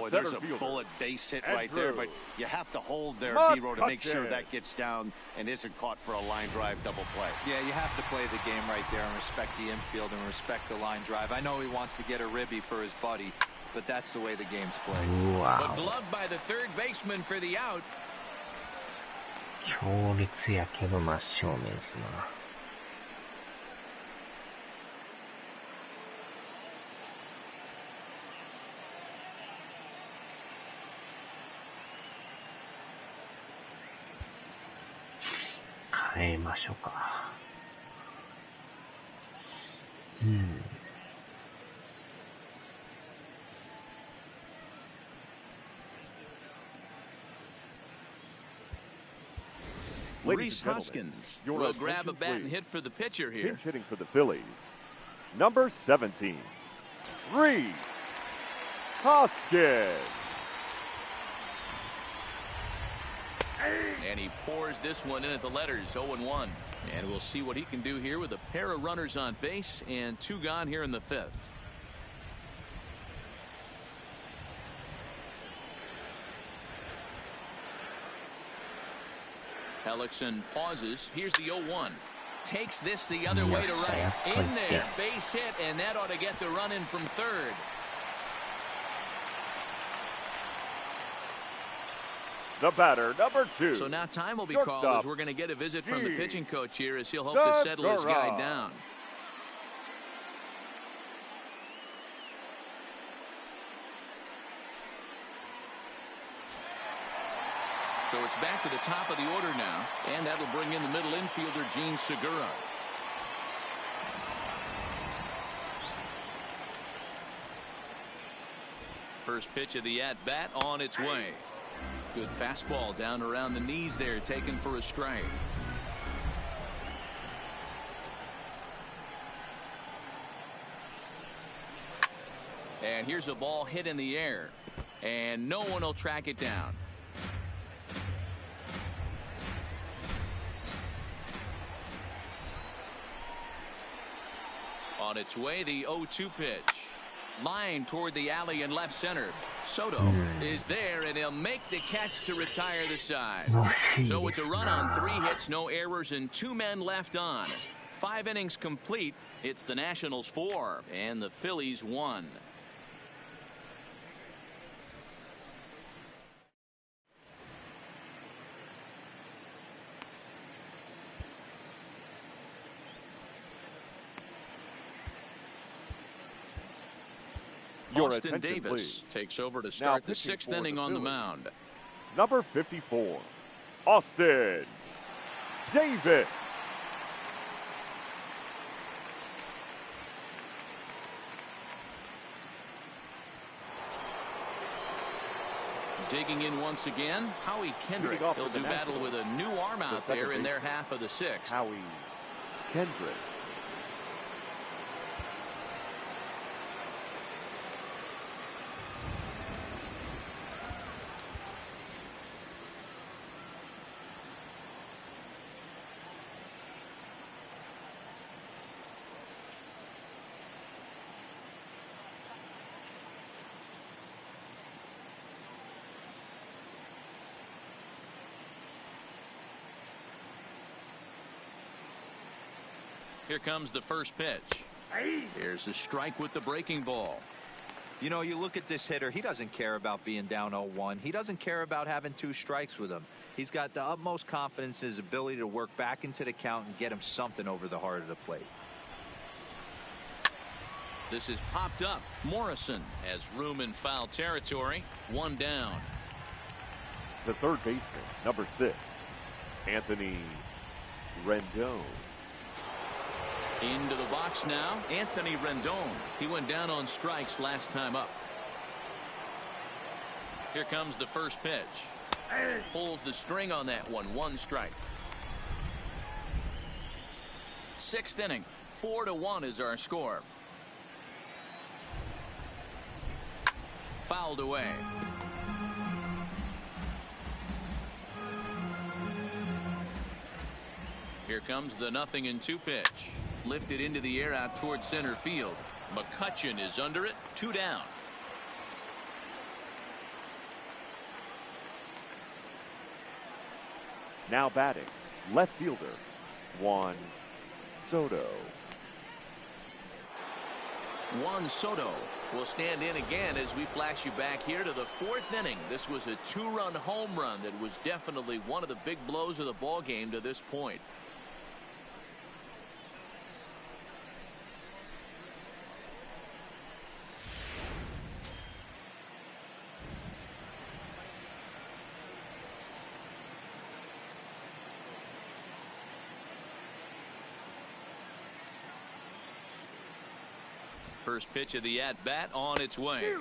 Boy, there's a bullet base hit right there, but you have to hold there, D-Row, to make sure that gets down and isn't caught for a line drive double play. Yeah, you have to play the game right there and respect the infield and respect the line drive. I know he wants to get a ribby for his buddy, but that's the way the game's played. Wow. But gloved by the third baseman for the out. 強烈やけど真正面ですな。変えましょうか。Reese Hoskins will grab a bat and hit for the pitcher here. Pinch hitting for the Phillies. Number 17, Reese Hoskins. And he pours this one in at the letters, 0-1. And we'll see what he can do here with a pair of runners on base and 2 gone here in the 5th. Hellickson pauses. Here's the 0-1. Takes this the other way to right. In there, base hit, and that ought to get the run in from third. The batter, number 2. So now time will be called as we're going to get a visit from the pitching coach here as he'll hope to settle his guy down. So it's back to the top of the order now, and that'll bring in the middle infielder, Gene Segura. First pitch of the at-bat on its way. Good fastball down around the knees there, taken for a strike. And here's a ball hit in the air, and no one will track it down. On its way, the 0-2 pitch. Line toward the alley in left center. Soto is there, and he'll make the catch to retire the side. So it's a run on 3 hits, no errors, and 2 men left on. 5 innings complete. It's the Nationals 4 and the Phillies 1. Austin Davis takes over to start the 6th inning on the mound. Number 54, Austin Davis. Digging in once again, Howie Kendrick. He'll do battle with a new arm out there in their half of the 6th. Howie Kendrick. Here comes the first pitch. Here's a strike with the breaking ball. You know, you look at this hitter, he doesn't care about being down 0-1. He doesn't care about having 2 strikes with him. He's got the utmost confidence in his ability to work back into the count and get him something over the heart of the plate. This is popped up. Morrison has room in foul territory. 1 down. The third baseman, number 6, Anthony Rendon. Into the box now, Anthony Rendon. He went down on strikes last time up. Here comes the first pitch. Pulls the string on that one. 1 strike. 6th inning. 4-1 is our score. Fouled away. Here comes the 0-2 pitch. Lifted into the air out towards center field. McCutchen is under it. 2 down. Now batting, left fielder, Juan Soto. Juan Soto will stand in again as we flash you back here to the 4th inning. This was a 2-run home run that was definitely one of the big blows of the ball game to this point. First pitch of the at-bat on its way.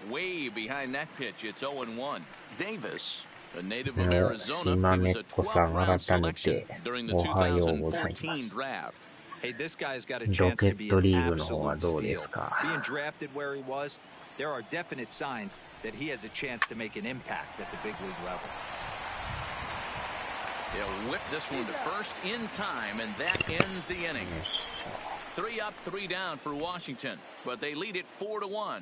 Way behind that pitch, it's 0-1. Davis, a native of Arizona, he was a 12th-round selection during the 2014 draft. Hey, this guy's got a chance to be an absolute steal. Being drafted where he was, there are definite signs that he has a chance to make an impact at the big league level. They'll whip this one to first in time, and that ends the inning. 3 up, 3 down for Washington, but they lead it 4-1.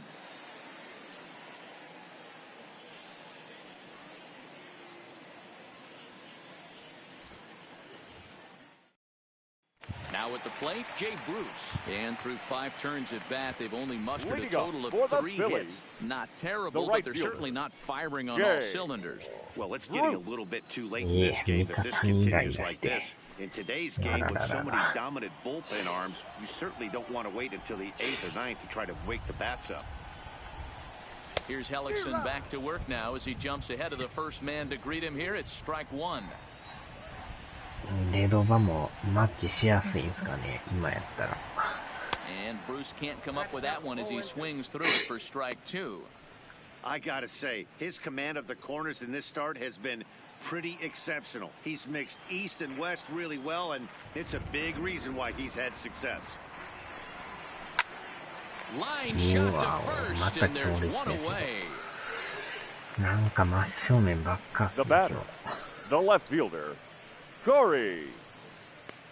Now at the plate, Jay Bruce. And through 5 turns at bat, they've only mustered a total of 3 hits. Not terrible, but they're certainly not firing on all cylinders. Well, it's getting a little bit too late in this game if this continues like this. In today's game, with so many dominant bullpen arms, you certainly don't want to wait until the 8th or 9th to try to wake the bats up. Here's Hellickson back to work now as he jumps ahead of the first man to greet him here. It's strike 1. レドバもマッチしやすいんですかね、今やったら。And Bruce can't come up with that one as he swings through it for strike 2. I gotta say, his command of the corners in this start has been pretty exceptional. He's mixed east and west really well, and it's a big reason why he's had success. Line shot to first, and there's one away. なんか真正面ばっかっす The batter, the left fielder, Corey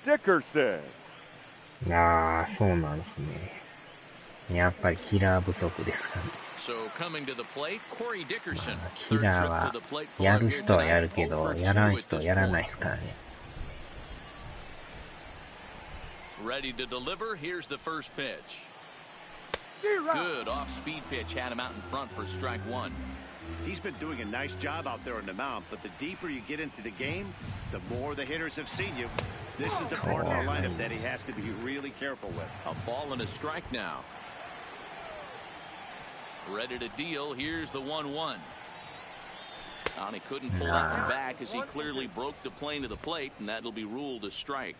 Dickerson. いやー、そうなんですね。やっぱりキラー不足ですかね。So coming to the plate, Corey Dickerson. キラーはやる人はやるけど、やらん人はやらないですからね。Ready to deliver. Here's the first pitch. Good off-speed pitch had him out in front for strike 1. He's been doing a nice job out there on the mound, but the deeper you get into the game, the more the hitters have seen you. This is the part of the lineup that he has to be really careful with. A ball and a strike now. Ready to deal. Here's the 1-1. And he couldn't pull that one back as he clearly broke the plane to the plate, and that'll be ruled a strike.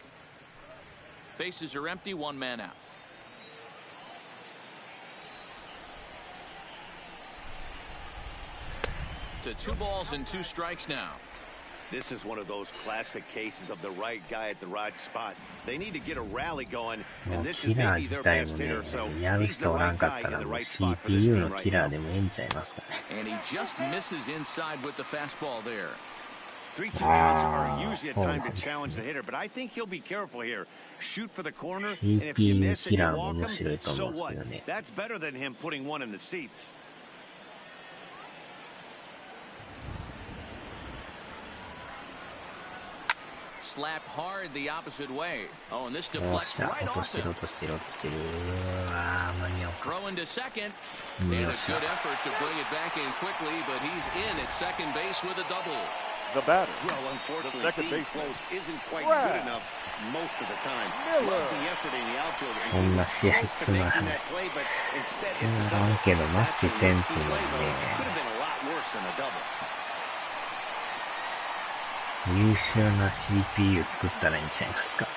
Bases are empty, 1 man out. To 2 balls and 2 strikes now. This is one of those classic cases of the right guy at the right spot. They need to get a rally going, and this is maybe their best hitter, so he's the right guy in the right spot for this team right now. And he just misses inside with the fastball there. 3-2 counts are usually a time to challenge the hitter, but I think he'll be careful here. Shoot for the corner, and if you miss and you walk him, so what? That's better than him putting one in the seats. Slapped hard the opposite way. Oh, and this deflects right off him. Throw into second. And a good effort to bring it back in quickly, but he's in at second base with a double. The batter. Well, unfortunately, the second being baseman. close isn't quite good enough most of the time. Love the effort in the outfield, and he was close to making that play, but instead it's a double. That's a risky play, though. Could have been a lot worse than a double. 優秀な CPU 作ったらいいんちゃいますか。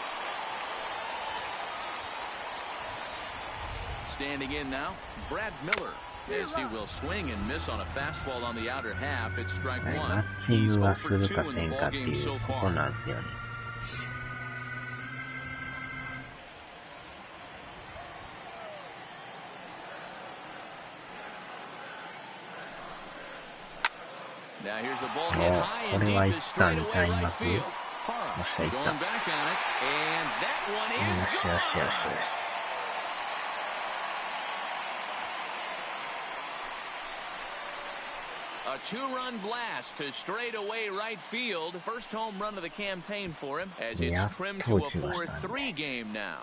Standing in now, Brad Miller, as he will swing and miss on a fastball on the outer half. It's strike 1. マッチングはするかせんかっていうそこなんですよね。Now here's a ball hit high and deep to straightaway right field. Hara going back on it, and that one is gone. A two-run blast to straightaway right field. First home run of the campaign for him as it's trimmed to a 4-3 game now.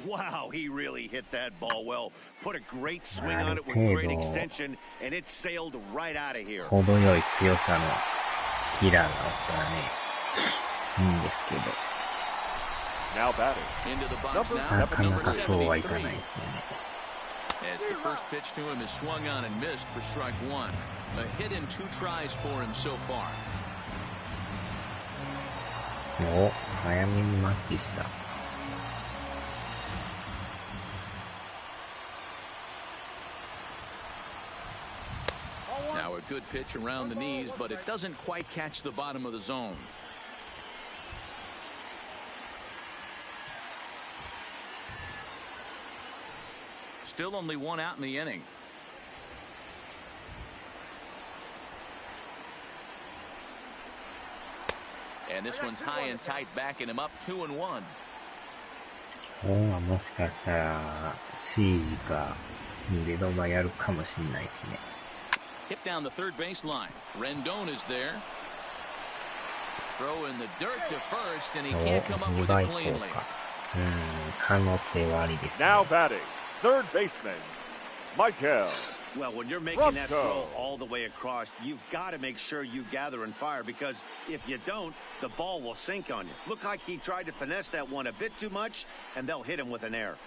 Wow, he really hit that ball well. Put a great swing on it with great extension, and it sailed right out of here. 程よい強さのキラーがおったらね、いいんですけど。Now batting. Into the box now. なかなかそうはいかないですよね。As the first pitch to him is swung on and missed for strike one. A hit in 2 tries for him so far. お、早めにマッチした。Now a good pitch around the knees, but it doesn't quite catch the bottom of the zone. Still only 1 out in the inning. And this one's high and tight, backing him up 2-1. もしかしたら C かデドバやるかもしれないですね。Hit down the third base line. Rendon is there. Throw in the dirt to first, and he can't come up with it cleanly. 可能性はありですね。Now batting, third baseman, Michael. Well, when you're making that throw all the way across, you've got to make sure you gather and fire, because if you don't, the ball will sink on you. Look like he tried to finesse that one a bit too much, and they'll hit him with an error.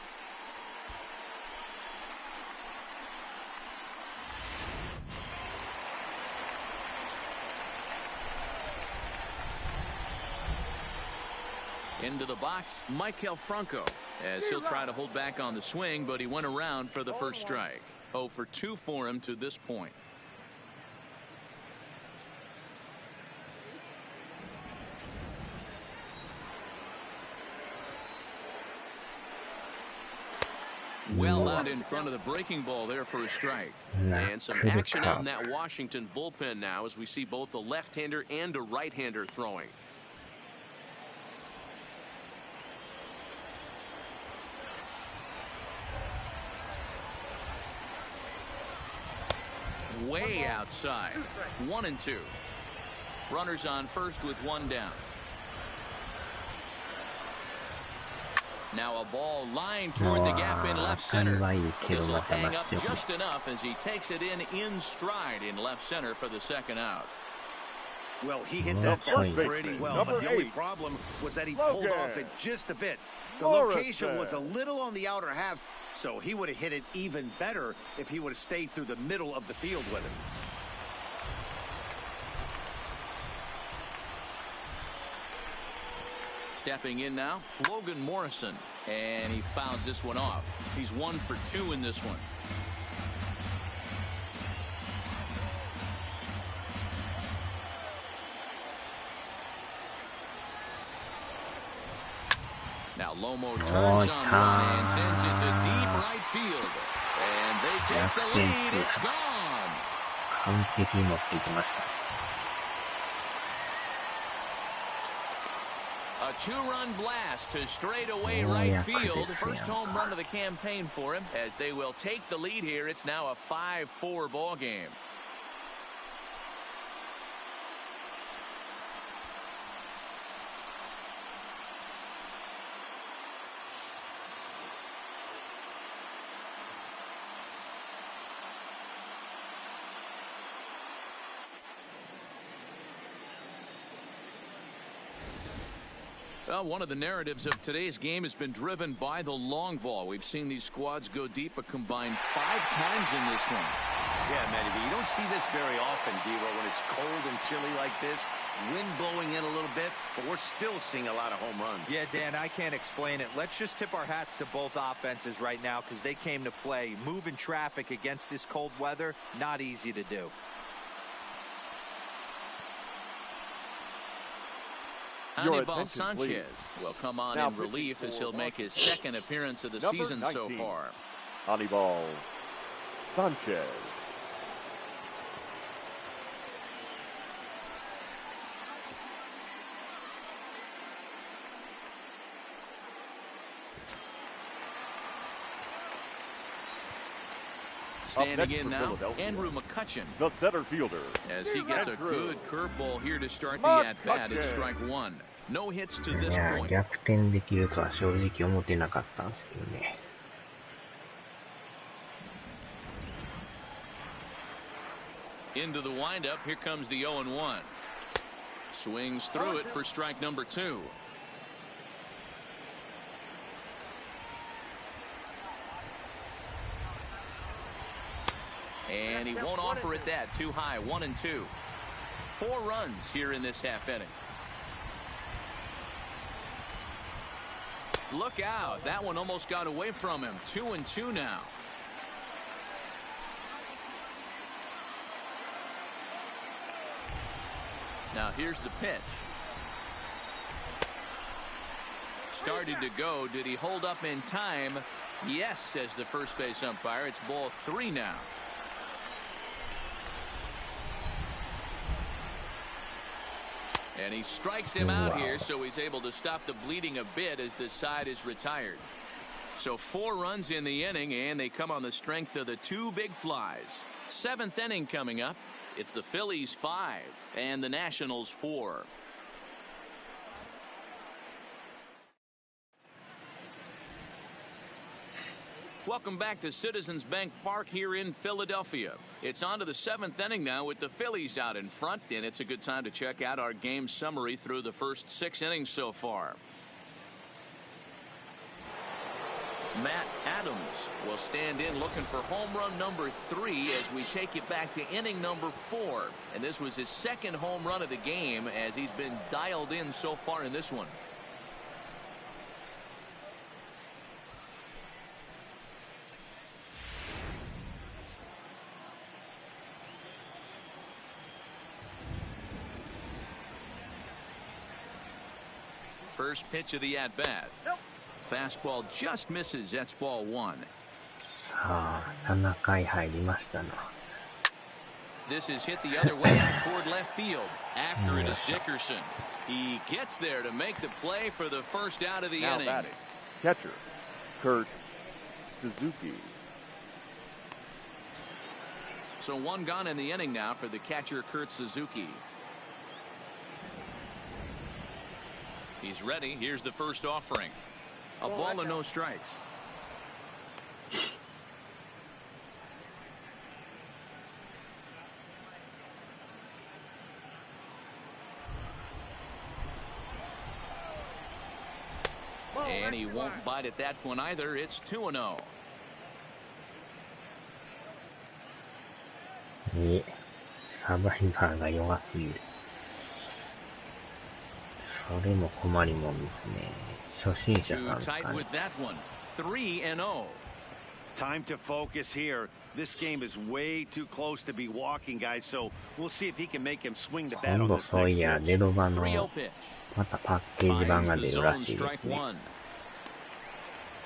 Into the box, Michael Franco, as he'll try to hold back on the swing, but he went around for the first strike. 0 for 2 for him to this point. Well out in front of the breaking ball there for a strike. And some action out in that Washington bullpen now as we see both a left-hander and a right-hander throwing. Way outside. 1-2. Runners on first with 1 down. Now a ball lined toward the gap in left center. This will hang up just enough as he takes it in stride in left center for the second out. Well, he hit that ball pretty well, but the only problem was that he pulled off it just a bit. The location was a little on the outer half, so he would have hit it even better if he would have stayed through the middle of the field with it. Stepping in now, Logan Morrison, and he fouls this one off. He's 1 for 2 in this one. Now Lomo turns on one and sends it to deep right field. And they take the lead. It's gone. 完璧に持っていきました。A 2-run blast to straightaway right field. First home run of the campaign for him as they will take the lead here. It's now a 5-4 ball game. Well, one of the narratives of today's game has been driven by the long ball. We've seen these squads go deep a combined 5 times in this one. Yeah, Matty, you don't see this very often, Devo, when it's cold and chilly like this. Wind blowing in a little bit, but we're still seeing a lot of home runs. Yeah, Dan, I can't explain it. Let's just tip our hats to both offenses right now because they came to play. Moving traffic against this cold weather, not easy to do. Anibal Sanchez will come on in relief as he'll make his second appearance of the season so far. Anibal Sanchez. Standing in now, Andrew McCutchen. The center fielder. As he gets a good curveball here to start the at-bat, it's strike one. No hits to this いや、 point. 逆転できるとは正直思ってなかったんですけどね。Into the windup, here comes the 0-1. Swings through it for strike number two. And he won't offer it that. Too high. 1-2. 4 runs here in this half inning. Look out. That one almost got away from him. 2-2 now. Now here's the pitch. Started to go. Did he hold up in time? Yes, says the first base umpire. It's ball 3 now. And he strikes him out here, so he's able to stop the bleeding a bit as this side is retired. So 4 runs in the inning, and they come on the strength of the 2 big flies. 7th inning coming up. It's the Phillies 5 and the Nationals 4. Welcome back to Citizens Bank Park here in Philadelphia. It's on to the 7th inning now with the Phillies out in front, and it's a good time to check out our game summary through the first 6 innings so far. Matt Adams will stand in looking for home run number 3 as we take it back to inning number 4. And this was his 2nd home run of the game as he's been dialed in so far in this one. First pitch of the at-bat. Fastball just misses. That's ball 1. さあ、7回入りましたな。 This is hit the other way out toward left field. After it is Dickerson. He gets there to make the play for the first out of the Now inning. batting, catcher, Kurt Suzuki. So 1 gone in the inning now for the catcher, Kurt Suzuki. He's ready. Here's the first offering. A ball and no strikes. And he won't bite at that one either. It's 2-0. いえ、サバイバーが弱すぎる。それも困りもんですね。初心者さんですかね。 Too tight with that one. 3-0. Time to focus here. This game is way too close to be walking, guys. So we'll see if he can make him swing the bat 今 on 度 this そうい next や、 pitch. デドバの、 3-0 pitch. またパッケージ版 Finds が the 出るら zone. しいで Strike すね。 1.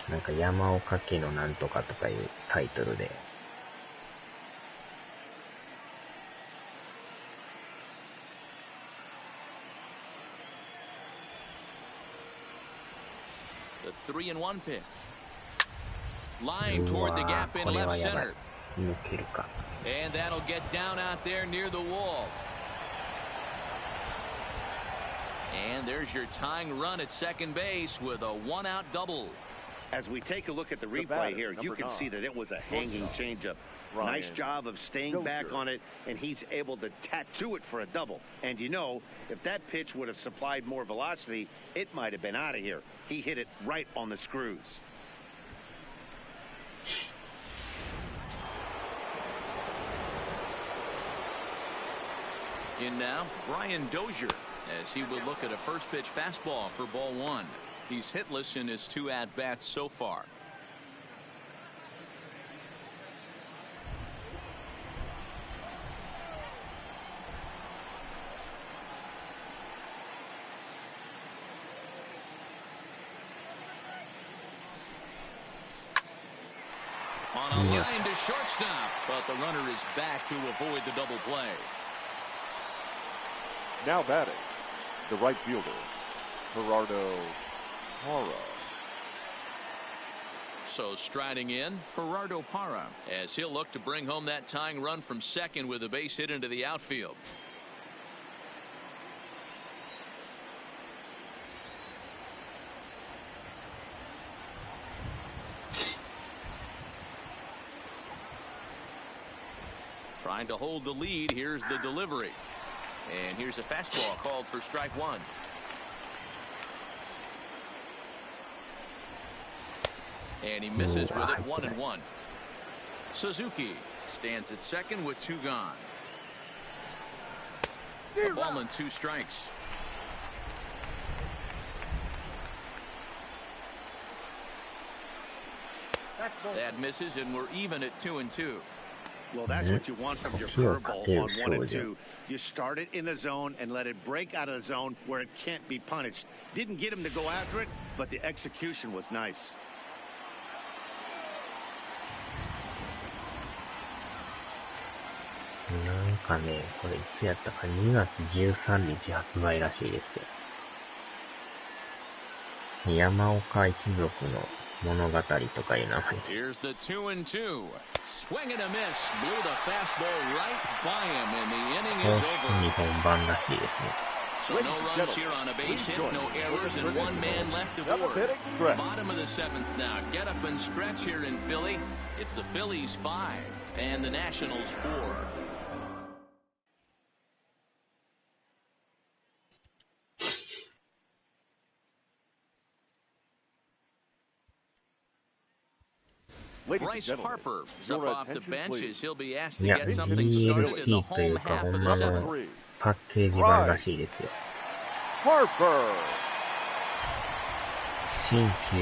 なんか山岡家のなんとかとかいうタイトルで。The 3-1 pitch. Line toward the gap in これ left はやばい。 center. 抜けるか。 And that'll get down out there near the wall. And there's your tying run at second base with a 1-out double. As we take a look at the replay here, you can see that it was a hanging changeup. Nice job of staying back on it, and he's able to tattoo it for a double. And you know, if that pitch would have supplied more velocity, it might have been out of here. He hit it right on the screws. In now, Brian Dozier, as he will look at a first pitch fastball for ball 1. He's hitless in his 2 at-bats so far. On a line to shortstop, but the runner is back to avoid the double play. Now batting, the right fielder, Gerardo Hara. So striding in, Gerardo Parra, as he'll look to bring home that tying run from second with a base hit into the outfield. Trying to hold the lead. Here's the delivery. And here's a fastball called for strike one. And he misses with it, 1-1. Suzuki stands at second with 2 gone. A ball and 2 strikes. That misses, and we're even at 2-2. Well, that's what you want from your curveball on 1 and 2. You start it in the zone and let it break out of the zone where it can't be punished. Didn't get him to go after it, but the execution was nice. Like, これいつやったか2月13日発売らしいですよ。山岡一族の物語とかいう名前。 Here's the 2-2. Swing and a miss. Blew the fastball right by him, and the inning is over. 日本版らしいですね。 So no runs here on a base hit, no errors, and 1 man left aboard. Bottom of the 7th now. Get up and stretch here in Philly. It's the Phillies 5 and the Nationals 4. Bryce Harper is up off the bench as he'll be asked to get something started in the home half of the 7th. パッケージ版らしいですよ。Harper. 新旧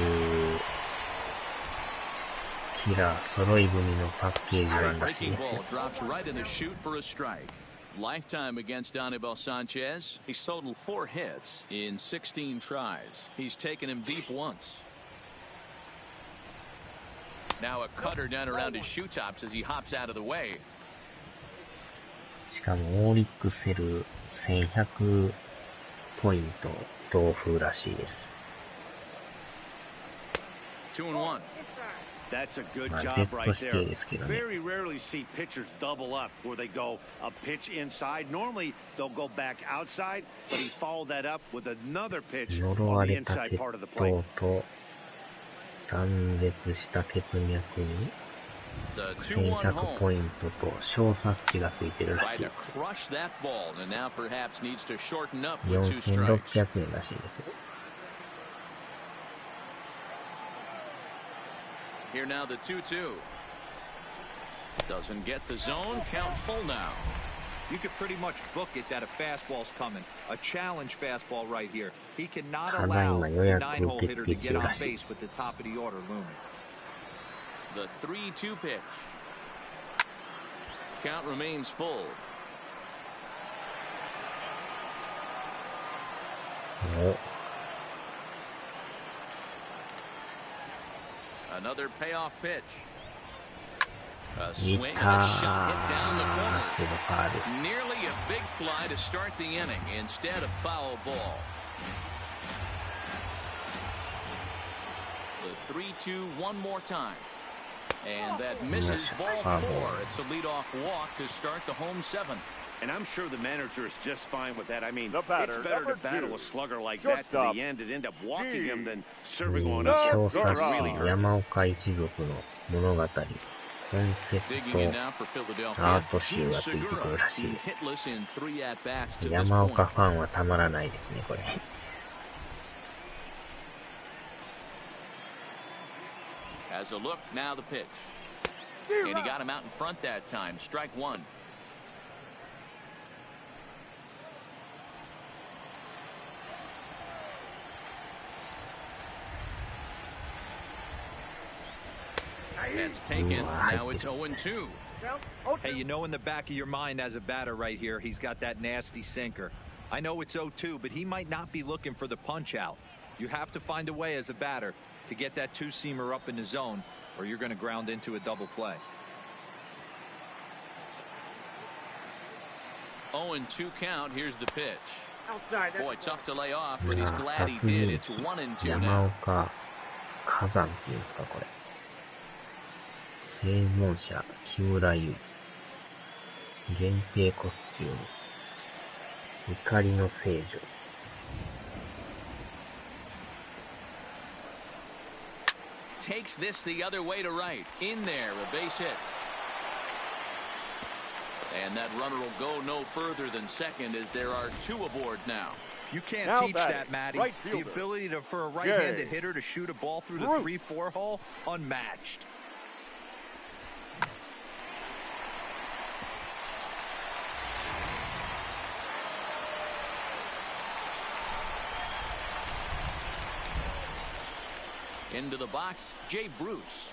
キラー揃い踏みのパッケージ版らしい Breaking ですよ。 ball drops right in the chute for a strike. Lifetime against Anibal Sanchez. He's totaled 4 hits in 16 tries. He's taken him deep once. Now a cutter down around his shoe tops as he hops out of the way. しかもオーリックセル1100ポイント同封らしいです。 2-1. That's a good まあ job right Z 指 there. 定ですけどね。 Very rarely see pitchers double up where they go a pitch inside. Normally they'll go back outside, but he followed that up with another pitch 呪 on わ the れた inside 血 part of the plate. 統と断絶した血脈に The 1100 2-1 home. ポイントと小殺値がついてるら Tried しい to です。 crush that ball and now perhaps needs to shorten up with 2 strikes. 4600円らしいですよ。 Here now the 2-2. Doesn't get the zone. Count full now. You could pretty much book it that a fastball's coming. A challenge fastball right here. He cannot allow the 9-hole hitter to get on base with the top of the order looming. The 3-2 pitch. Count remains full. お Another payoff pitch. A 見 swing た and a shot hit down the ーけど corner. ファール。 Nearly a big fly to start the inning instead of foul ball. The 3-2 one more time. And that misses ball 4. It's a leadoff walk to start the home 7th. And I'm sure the manager is just fine with that. I mean, The batter, it's better to number battle 2. a slugger like that to Shortstop. the end and end up walking him than serving 小 on up. 殺 It really 値 hurt. 山岡一族の物語。コンセプ Digging ト in now for Philadelphia. アート集 Gene がついてくる Segura. らしいで He's す。 hitless in 3 at-bats to this 山 point. 岡ファンはたまらないですね、これ。 Has a look, now the pitch. And he got him out in front that time. Strike 1. That's taken. Now it's 0-2. Hey, you know in the back of your mind as a batter right here, he's got that nasty sinker. I know it's 0-2, but he might not be looking for the punch out. You have to find a way as a batter to get that 2-seamer up in the zone, or you're going to ground into a double play. 0-2 count. Here's the pitch. Outside. Boy, tough to lay off, but い he's や glad he 殺 did. 人 It's 1-2鬼山 now. 岡火山っていうんですか、これ。生存者、木村優。限定コスチューム。怒りの聖女。Takes this the other way to right. In there, a base hit. And that runner will go no further than second as there are two aboard now. You can't Now teach batting, that, Matty. right The fielder, ability for a right-handed hitter to shoot a ball through the 3-4 hole, unmatched. Into the box, Jay Bruce.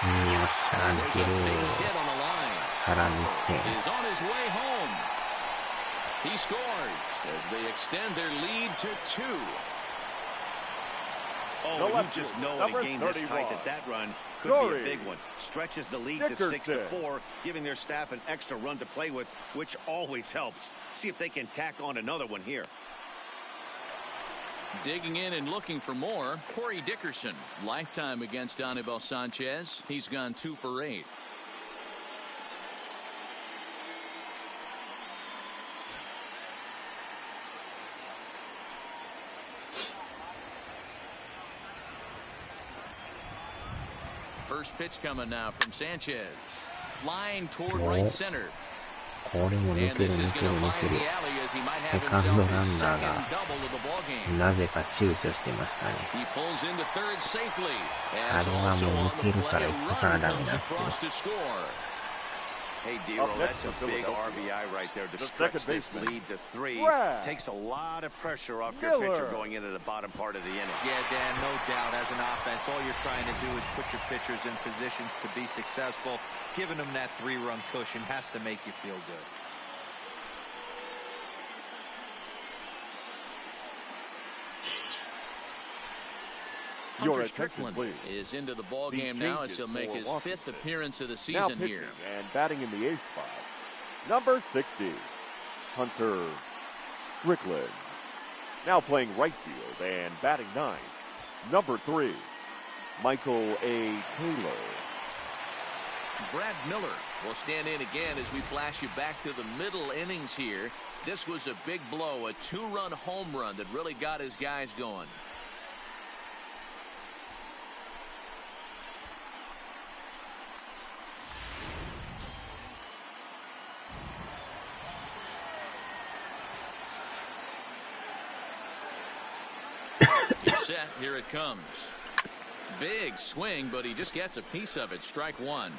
よっしゃ、抜け There's る。 a base hit on the line. さらに1点。 Is on his way home. He scores as they extend their lead to 2. Oh, you just know in a game this tight that run could be a big one. Stretches the lead to 6-4, giving their staff an extra run to play with, which always helps. See if they can tack on another one here. Digging in and looking for more, Corey Dickerson. Lifetime against Anibal Sanchez. He's gone 2 for 8. First pitch coming now from Sanchez. Line toward right center. これも抜 And ける this 抜 is け going る to 抜 find け the る。 alley as he might have セカンド himself ラ his ンナー second が double of the ball game. なぜか躊躇してましたね。 He pulls into third safely. あ As れは also もう on 抜 the けるから play, 行くから run ダメ comes なんですよ。 across to score. Hey, Dero, that's a big RBI right there to stretch this lead to 3. Takes a lot of pressure off your pitcher going into the bottom part of the inning. Yeah, Dan, no doubt. As an offense, all you're trying to do is put your pitchers in positions to be successful. Giving them that 3-run cushion has to make you feel good. Hunter Strickland is into the ball game now as he'll make his 5th appearance of the season here. And batting in the 8th spot, number 60, Hunter Strickland. Now playing right field and batting 9, number 3, Michael A. Taylor. Brad Miller will stand in again as we flash you back to the middle innings here. This was a big blow, a 2-run home run that really got his guys going. He's set. Here it comes. Big swing, but he just gets a piece of it. Strike 1.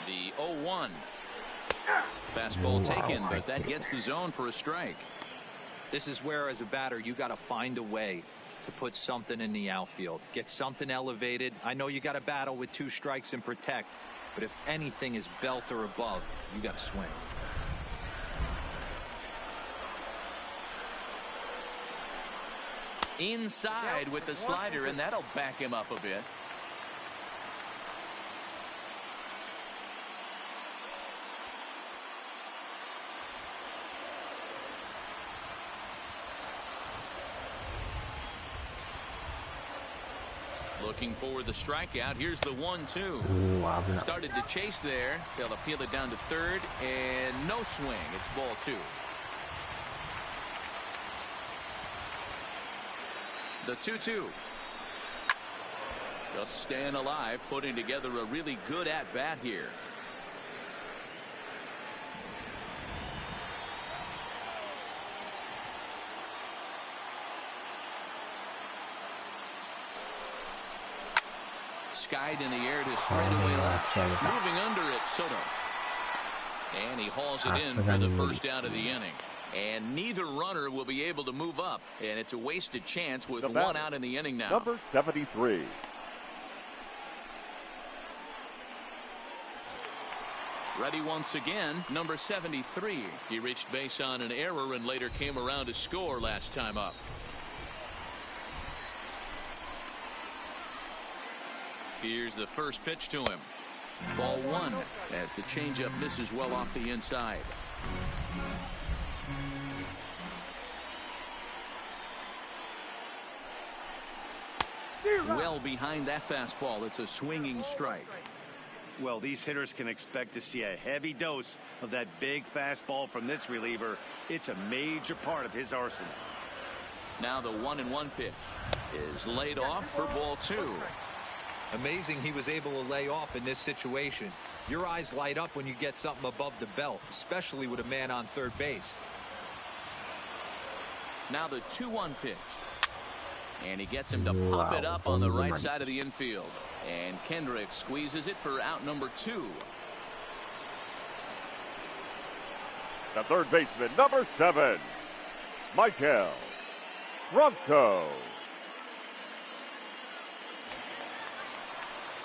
The 0-1. Fastball taken, but that gets the zone for a strike. This is where, as a batter, you got to find a way to put something in the outfield. Get something elevated. I know you got to battle with 2 strikes and protect, but if anything is belt or above, you got to swing. Inside with the slider, and that'll back him up a bit. Looking for the strikeout. Here's the 1-2. Started to chase there. They'll appeal it down to third, and no swing. It's ball 2. The 2-2. Just staying alive, putting together a really good at-bat here. Skied in the air to straightaway left. Moving under it, Soto. And he hauls it in for the first out of the inning. And neither runner will be able to move up. And it's a wasted chance with 1 out in the inning now. Number 73. Ready once again, number 73. He reached base on an error and later came around to score last time up. Here's the first pitch to him. Ball 1 as the changeup misses well off the inside. Well behind that fastball. It's a swinging strike. Well, these hitters can expect to see a heavy dose of that big fastball from this reliever. It's a major part of his arsenal. Now the 1-1 pitch is laid off for ball 2. Amazing he was able to lay off in this situation. Your eyes light up when you get something above the belt, especially with a man on third base. Now the 2-1 pitch. And he gets him to pop it up on the right side of the infield. And Kendrick squeezes it for out number 2. The third baseman, number 7, Michael Franco.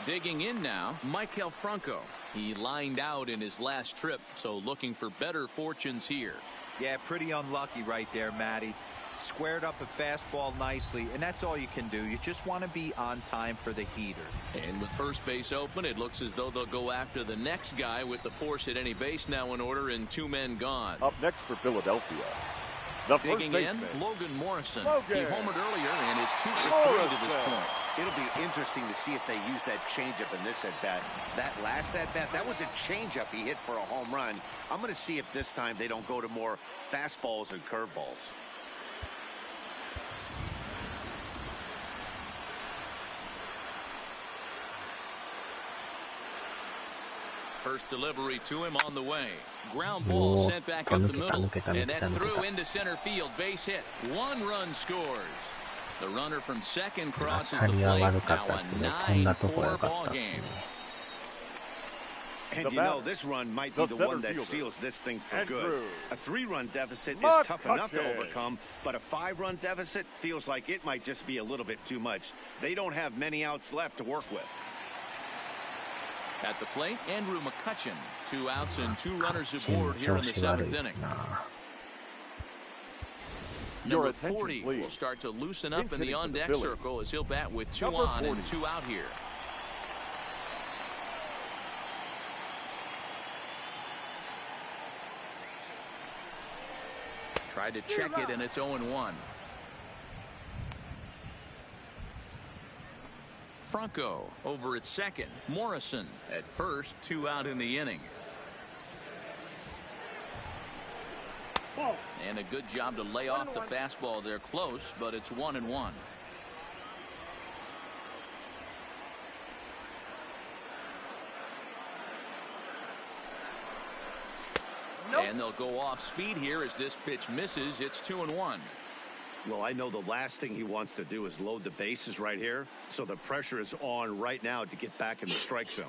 Digging in now, Michael Franco. He lined out in his last trip, so looking for better fortunes here. Yeah, pretty unlucky right there, Matty. Squared up a fastball nicely, and that's all you can do. You just want to be on time for the heater. And with first base open, it looks as though they'll go after the next guy with the force at any base now in order and 2 men gone. Up next for Philadelphia, the digging first in, baseman, Logan Morrison. Logan. He homered earlier and is 2 for 3 to this point. It'll be interesting to see if they use that changeup in this at-bat. That last at-bat, that was a changeup he hit for a home run. I'm going to see if this time they don't go to more fastballs and curveballs. First delivery to him on the way. Ground ball sent back up the middle. And that's through into center field. Base hit. 1 run scores. The runner from second crosses the plate. Now a 9-4 ball game. And you know, this run might be the one that seals this thing for good. A 3-run deficit is tough enough to overcome, but a 5-run deficit feels like it might just be a little bit too much. They don't have many outs left to work with. At the plate, Andrew McCutchen. 2 outs and 2 runners aboard here in the 7th inning. Number 40 will start to loosen up in the on-deck circle as he'll bat with 2 on and 2 out here. Tried to check it, and it's 0-1. Franco over at second. Morrison at first. 2 out in the inning. And a good job to lay off the fastball there close, but it's 1-1. And they'll go off speed here as this pitch misses. It's 2-1. Well, I know the last thing he wants to do is load the bases right here, so the pressure is on right now to get back in the strike zone.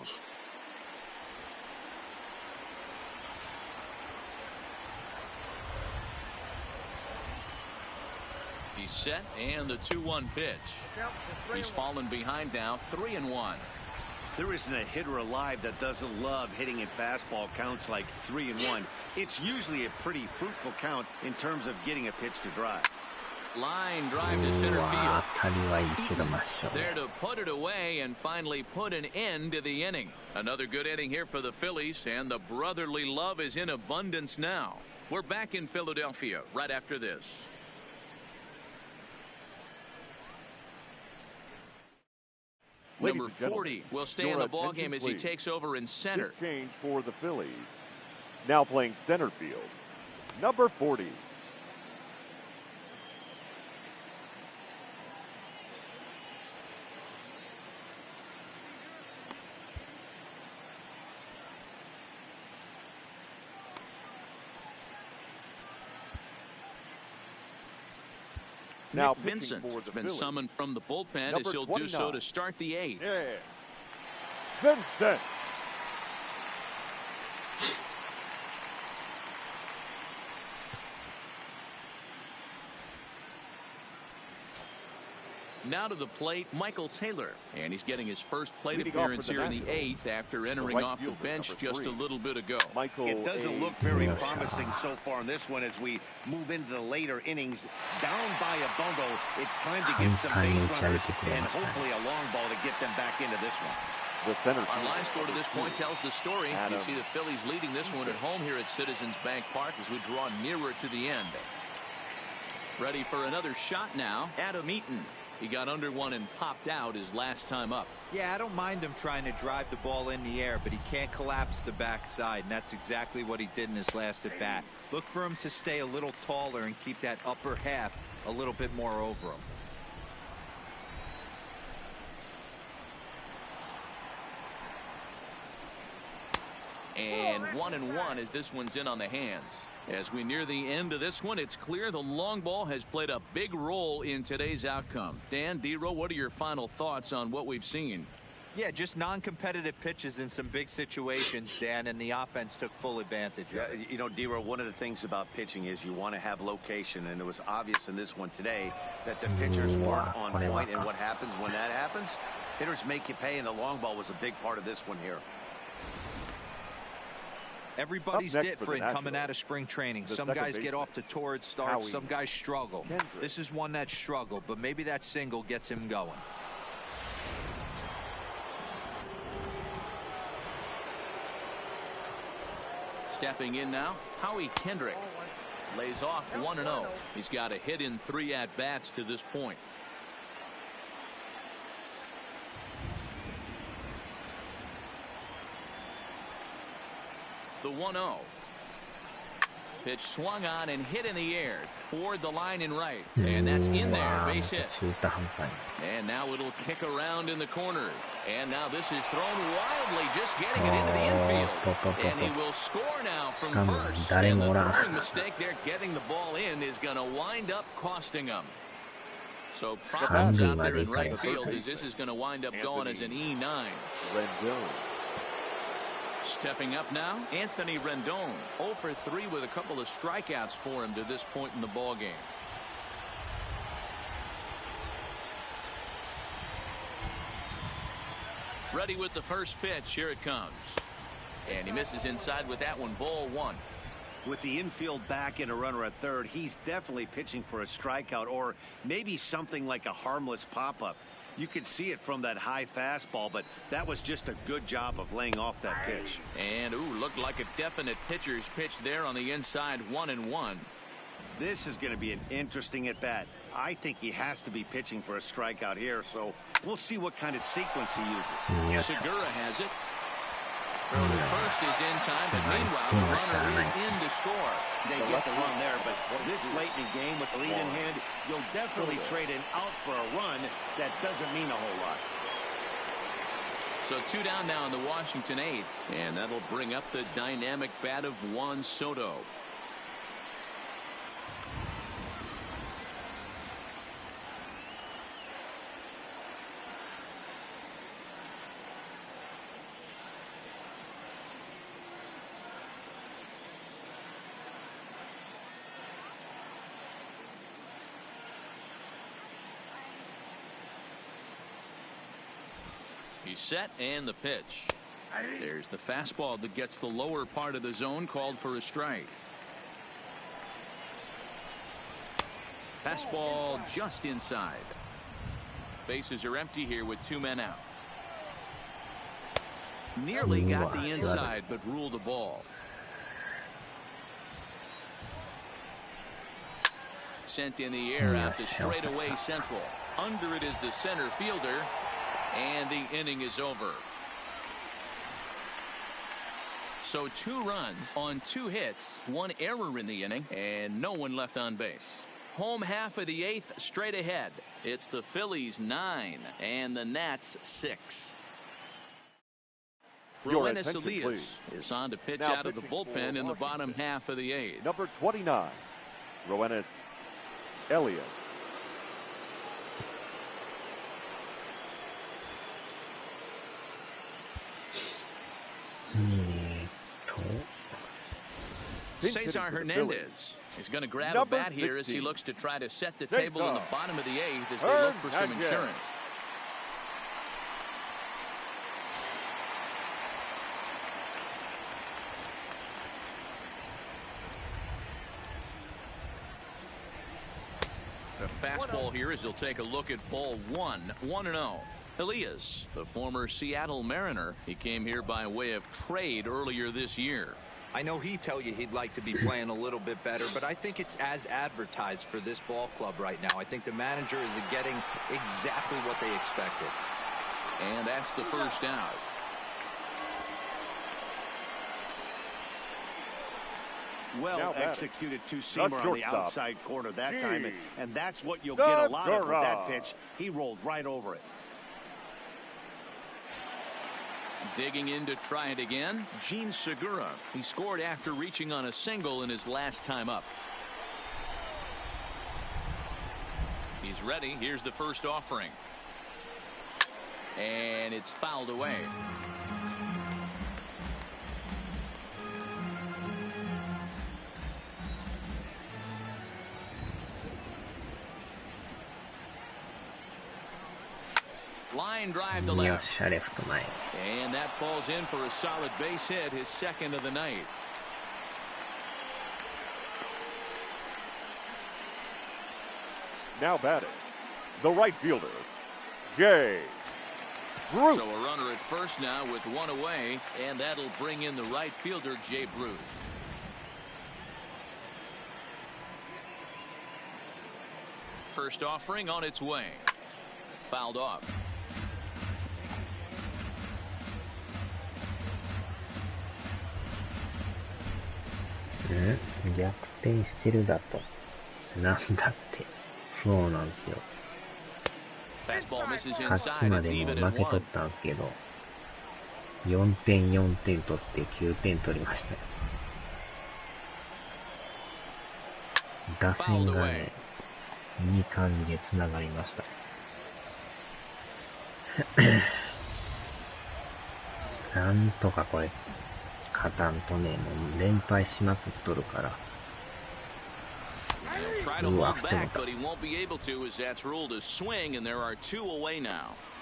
He's set, and the 2-1 pitch. He's fallen behind now, 3-1. There isn't a hitter alive that doesn't love hitting in fastball counts like 3-1. It's usually a pretty fruitful count in terms of getting a pitch to drive. Line drive to center field. There to put it away and finally put an end to the inning. Another good inning here for the Phillies, and the brotherly love is in abundance now. We're back in Philadelphia right after this. Number 40 will stay in the ballgame as he takes over in center. This change for the Phillies. Now playing center field, number 40. Now Vincent has been summoned from the bullpen as he'll do so to start the 8th. Yeah. Vincent. Now to the plate, Michael Taylor. And he's getting his first plate appearance here in the 8th after entering off the bench just a little bit ago. It doesn't look very promising so far in this one as we move into the later innings. Down by a bundle, it's time to get some base runners and hopefully a long ball to get them back into this one. The center. Our line score to this point tells the story. You see the Phillies leading this one at home here at Citizens Bank Park as we draw nearer to the end. Ready for another shot now, Adam Eaton. He got under one and popped out his last time up. Yeah, I don't mind him trying to drive the ball in the air, but he can't collapse the backside, and that's exactly what he did in his last at bat. Look for him to stay a little taller and keep that upper half a little bit more over him. And 1-1 as this one's in on the hands. As we near the end of this one, it's clear the long ball has played a big role in today's outcome. Dan, D-Row, what are your final thoughts on what we've seen? Yeah, just non-competitive pitches in some big situations, Dan, and the offense took full advantage of it. You know, D-Row, one of the things about pitching is you want to have location, and it was obvious in this one today that the pitchers weren't on point, and what happens when that happens? Hitters make you pay, and the long ball was a big part of this one here. Everybody's different coming out of spring training. Some guys get off to torrid starts, some guys struggle. This is one that struggled, but maybe that single gets him going. Stepping in now, Howie Kendrick lays off 1-0. He's got a hit in 3 at-bats to this point. The 1-0. Pitch swung on and hit in the air toward the line and right. And that's in there. Base hit. And now it'll kick around in the corner. And now this is thrown wildly, just getting it into the infield. And he will score now from first. And the throwing mistake there, getting the ball in, is going to wind up costing him. So problems out there in right field as this is going to wind up going as an E9. Stepping up now, Anthony Rendon, 0 for 3 with a couple of strikeouts for him to this point in the ball game. Ready with the first pitch. Here it comes. And he misses inside with that one. Ball 1. With the infield back and a runner at third, he's definitely pitching for a strikeout or maybe something like a harmless pop-up. You could see it from that high fastball, but that was just a good job of laying off that pitch. And, looked like a definite pitcher's pitch there on the inside. 1-1. This is going to be an interesting at-bat. I think he has to be pitching for a strikeout here, so we'll see what kind of sequence he uses. Segura has it. First is in time, but meanwhile, the runner is in to score. They get the run there, but this late in the game with the lead in hand, you'll definitely trade an out for a run. That doesn't mean a whole lot. So 2 down now in the Washington 8th, and that'll bring up the dynamic bat of Juan Soto. He's set, and the pitch. There's the fastball that gets the lower part of the zone, called for a strike. Fastball just inside. Bases are empty here with 2 men out. Nearly got the inside, but ruled a ball. Sent in the air out to straightaway central. Under it is the center fielder. And the inning is over. So 2 runs on 2 hits, 1 error in the inning, and no one left on base. Home half of the 8th straight ahead. It's the Phillies 9 and the Nats 6. Roenis Elias is on to pitch out of the bullpen in the bottom half of the 8th. Number 29, Roenis Elias. Cesar Hernandez is going to grab a bat here as he looks to try to set the table in the bottom of the 8th as they look for some insurance. The fastball here as he'll take a look at ball 1. 1-0. Elias, the former Seattle Mariner, he came here by way of trade earlier this year. I know he'd tell you he'd like to be playing a little bit better, but I think it's as advertised for this ball club right now. I think the manager is getting exactly what they expected. And that's the first out. Well executed two-seamer on the outside corner that time, and that's what you'll get a lot of with that pitch. He rolled right over it. Digging in to try it again, Gene Segura. He scored after reaching on a single in his last time up. He's ready. Here's the first offering. And it's fouled away. Line drive to left. And that falls in for a solid base hit, his second of the night. Now batting, the right fielder, Jay Bruce. So a runner at first now with one away, and that'll bring in the right fielder, Jay Bruce. First offering on its way. Fouled off. Mm-hmm. 逆転してるだと。なんだって。そうなんですよ。さっきまでも負けとったんですけど、4点4点取って9点取りました。打線がね、いい感じで繋がりました。なんとかこれ、勝たんとね、もう連敗しまくっとるから。うわ、振ってもった。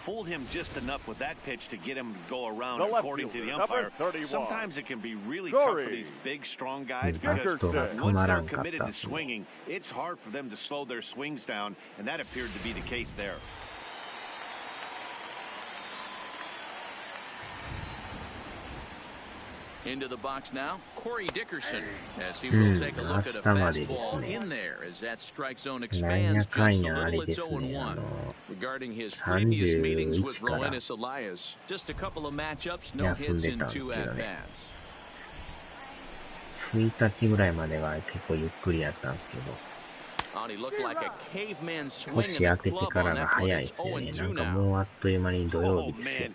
Fooled him just enough with that pitch to get him to go around, according to the umpire. Sometimes it can be really tough for these big, strong guys because once they're committed to swinging, it's hard for them to slow their swings down, and that appeared to be the case there. Into the box now, Corey Dickerson, as he will take a look at a fastball in there as that strike zone expands just a little. It's 0-1. Regarding his previous meetings with Roenis Elias, just a couple of matchups, no hits in 2 at-bats. 1日ぐらいまでは結構ゆっくりやったんですけど、少し当ててからが早いですよね。なんかもうあっという間に土曜日ですよ。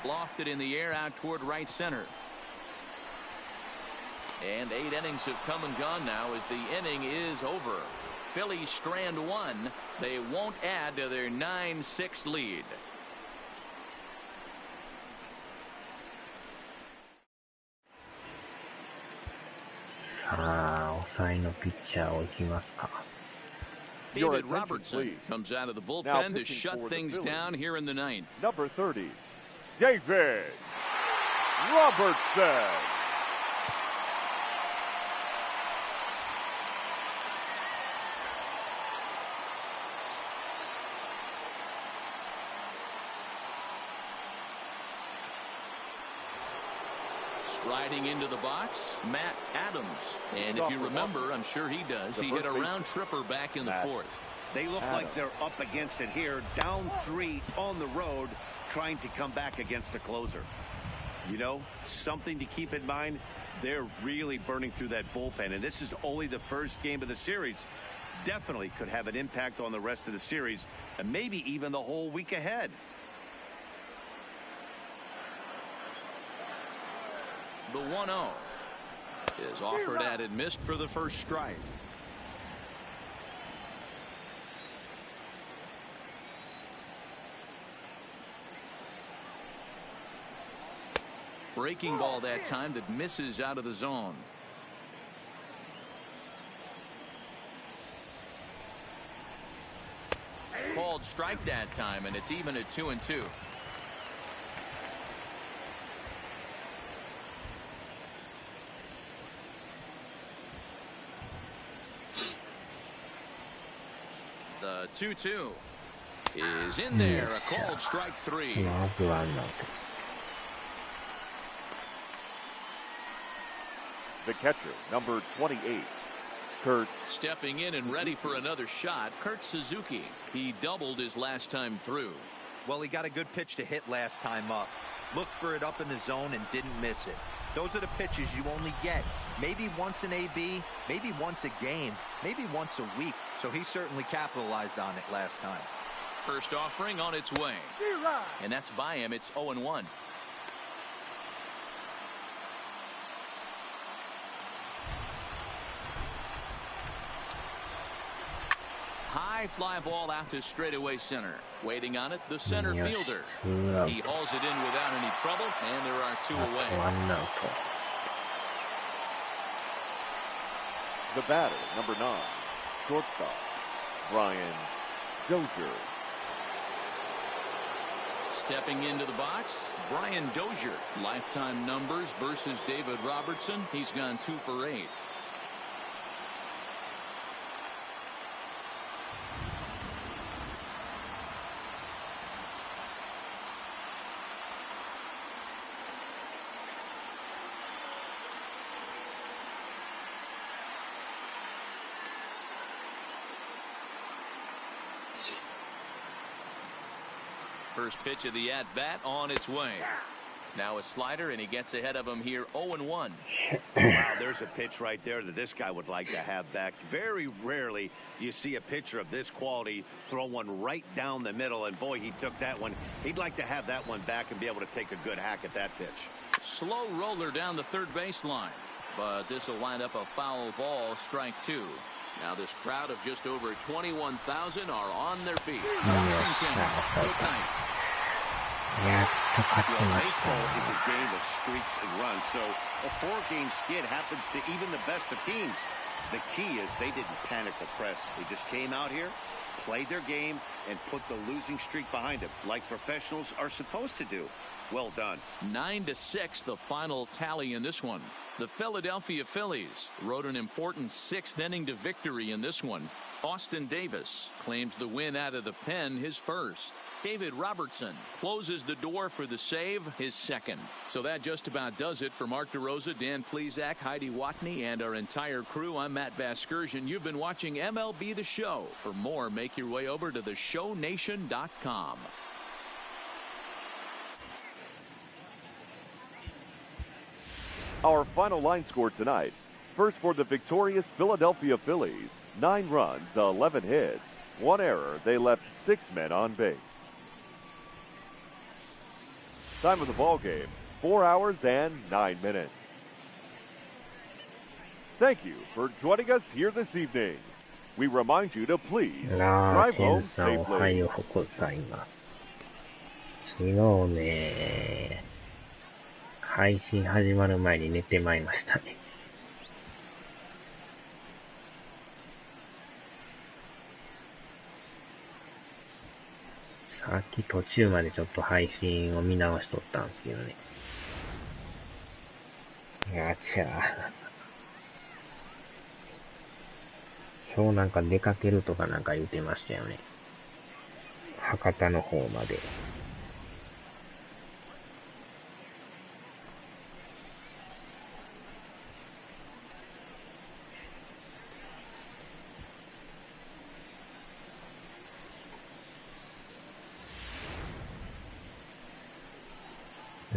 Lofted in the air out toward right center. And 8 innings have come and gone now as the inning is over. Phillies strand 1. They won't add to their 9-6 lead. David Robertson comes out of the bullpen to shut things down here in the 9th. Number 30, David Robertson. Striding into the box, Matt Adams. And if you remember, I'm sure he does, he hit a round tripper back in the 4th. They look like they're up against it here, down 3 on the road, trying to come back against a closer. You know, something to keep in mind, they're really burning through that bullpen, and this is only the first game of the series. Definitely could have an impact on the rest of the series, and maybe even the whole week ahead. The 1-0 is offered at and missed for the first strike. Breaking ball that time that misses out of the zone. Called strike that time, and it's even at 2-2. The 2-2. is in there. A called strike three. まずワンアウト。The catcher, number 28, Kurt. Stepping in and ready for another shot, Kurt Suzuki. He doubled his last time through. Well, he got a good pitch to hit last time up. Looked for it up in the zone and didn't miss it. Those are the pitches you only get. Maybe once an AB, maybe once a game, maybe once a week. So he certainly capitalized on it last time. First offering on its way. And that's by him. It's 0-1. High fly ball out to straightaway center. Waiting on it, the center fielder. He hauls it in without any trouble, and there are two away. ワンアウト。The batter, number 9, shortstop, Brian Dozier. Stepping into the box, Brian Dozier. Lifetime numbers versus David Robertson. He's gone 2 for 8. First pitch of the at-bat on its way. Now a slider, and he gets ahead of him here 0-1. Wow, there's a pitch right there that this guy would like to have back. Very rarely do you see a pitcher of this quality throw one right down the middle, and boy, he took that one. He'd like to have that one back and be able to take a good hack at that pitch. Slow roller down the third baseline, but this will wind up a foul ball, strike 2. Now this crowd of just over 21,000 are on their feet. Washington, go tight. やっと勝ちました。 Baseball is a game of streaks and runs, so a 4-game skid happens to even the best of teams. The key is they didn't panic or press. They just came out here, played their game, and put the losing streak behind them, like professionals are supposed to do. Well done. 9-6, the final tally in this one. The Philadelphia Phillies rode an important 6th inning to victory in this one. Austin Davis claims the win out of the pen, his first. David Robertson closes the door for the save, his second. So that just about does it for Mark DeRosa, Dan Plesac, Heidi Watney, and our entire crew. I'm Matt Vasgersian. You've been watching MLB The Show. For more, make your way over to theshownation.com. Our final line score tonight. First for the victorious Philadelphia Phillies. 9 runs, 11 hits, 1 error. They left 6 men on base. Time of the ball game, 4 hours and 9 minutes. Thank you for joining us here this evening. We remind you to please drive home さんおは safely. ようございます。昨日ね、配信始まる前に寝てまいりましたね。さっき途中までちょっと配信を見直しとったんですけどね。やちゃー。今日なんか出かけるとかなんか言ってましたよね。博多の方まで。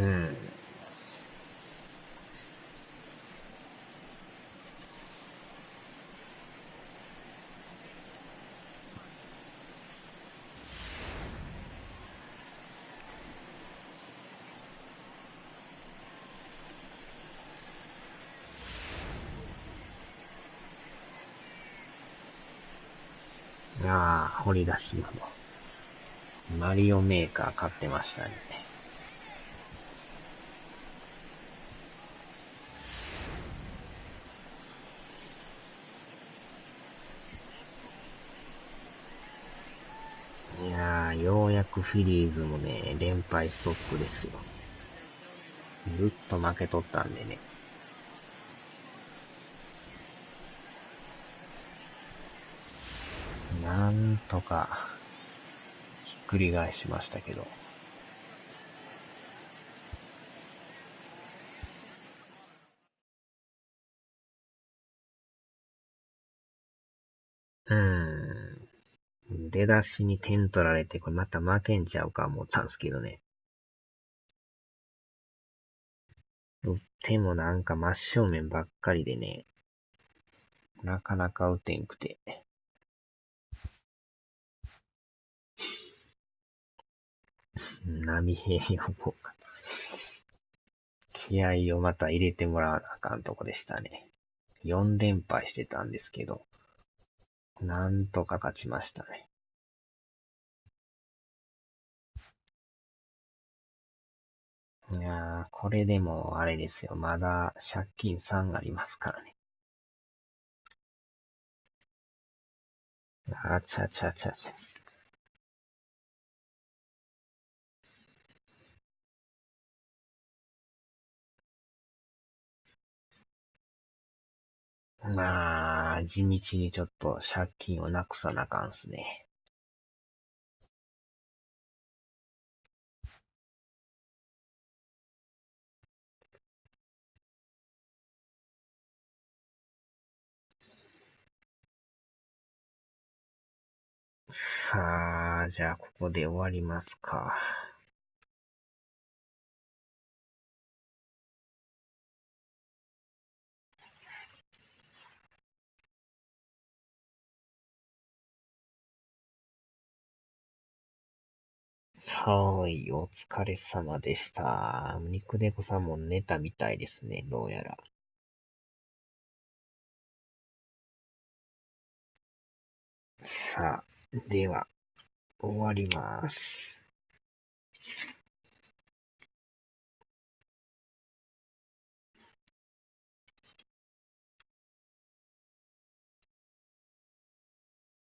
うん。ああ、掘り出し物。マリオメーカー買ってましたね。いやー、ようやくフィリーズもね、連敗ストップですよ。ずっと負けとったんでね。なんとか、くり返しましたけど。出だしに点取られて、これまた負けんちゃうか思ったんですけどね。打ってもなんか真正面ばっかりでね、なかなか打てんくて。波平をも気合をまた入れてもらわなあかんとこでしたね。4連敗してたんですけど、なんとか勝ちましたね。いやー、これでもあれですよ。まだ借金3ありますからね。あちゃちゃちゃちゃ。まあ、地道にちょっと借金をなくさなあかんっすね。さあ、じゃあここで終わりますか。はーい、お疲れ様でした。肉猫さんも寝たみたいですね、どうやら。さあ、では、終わります。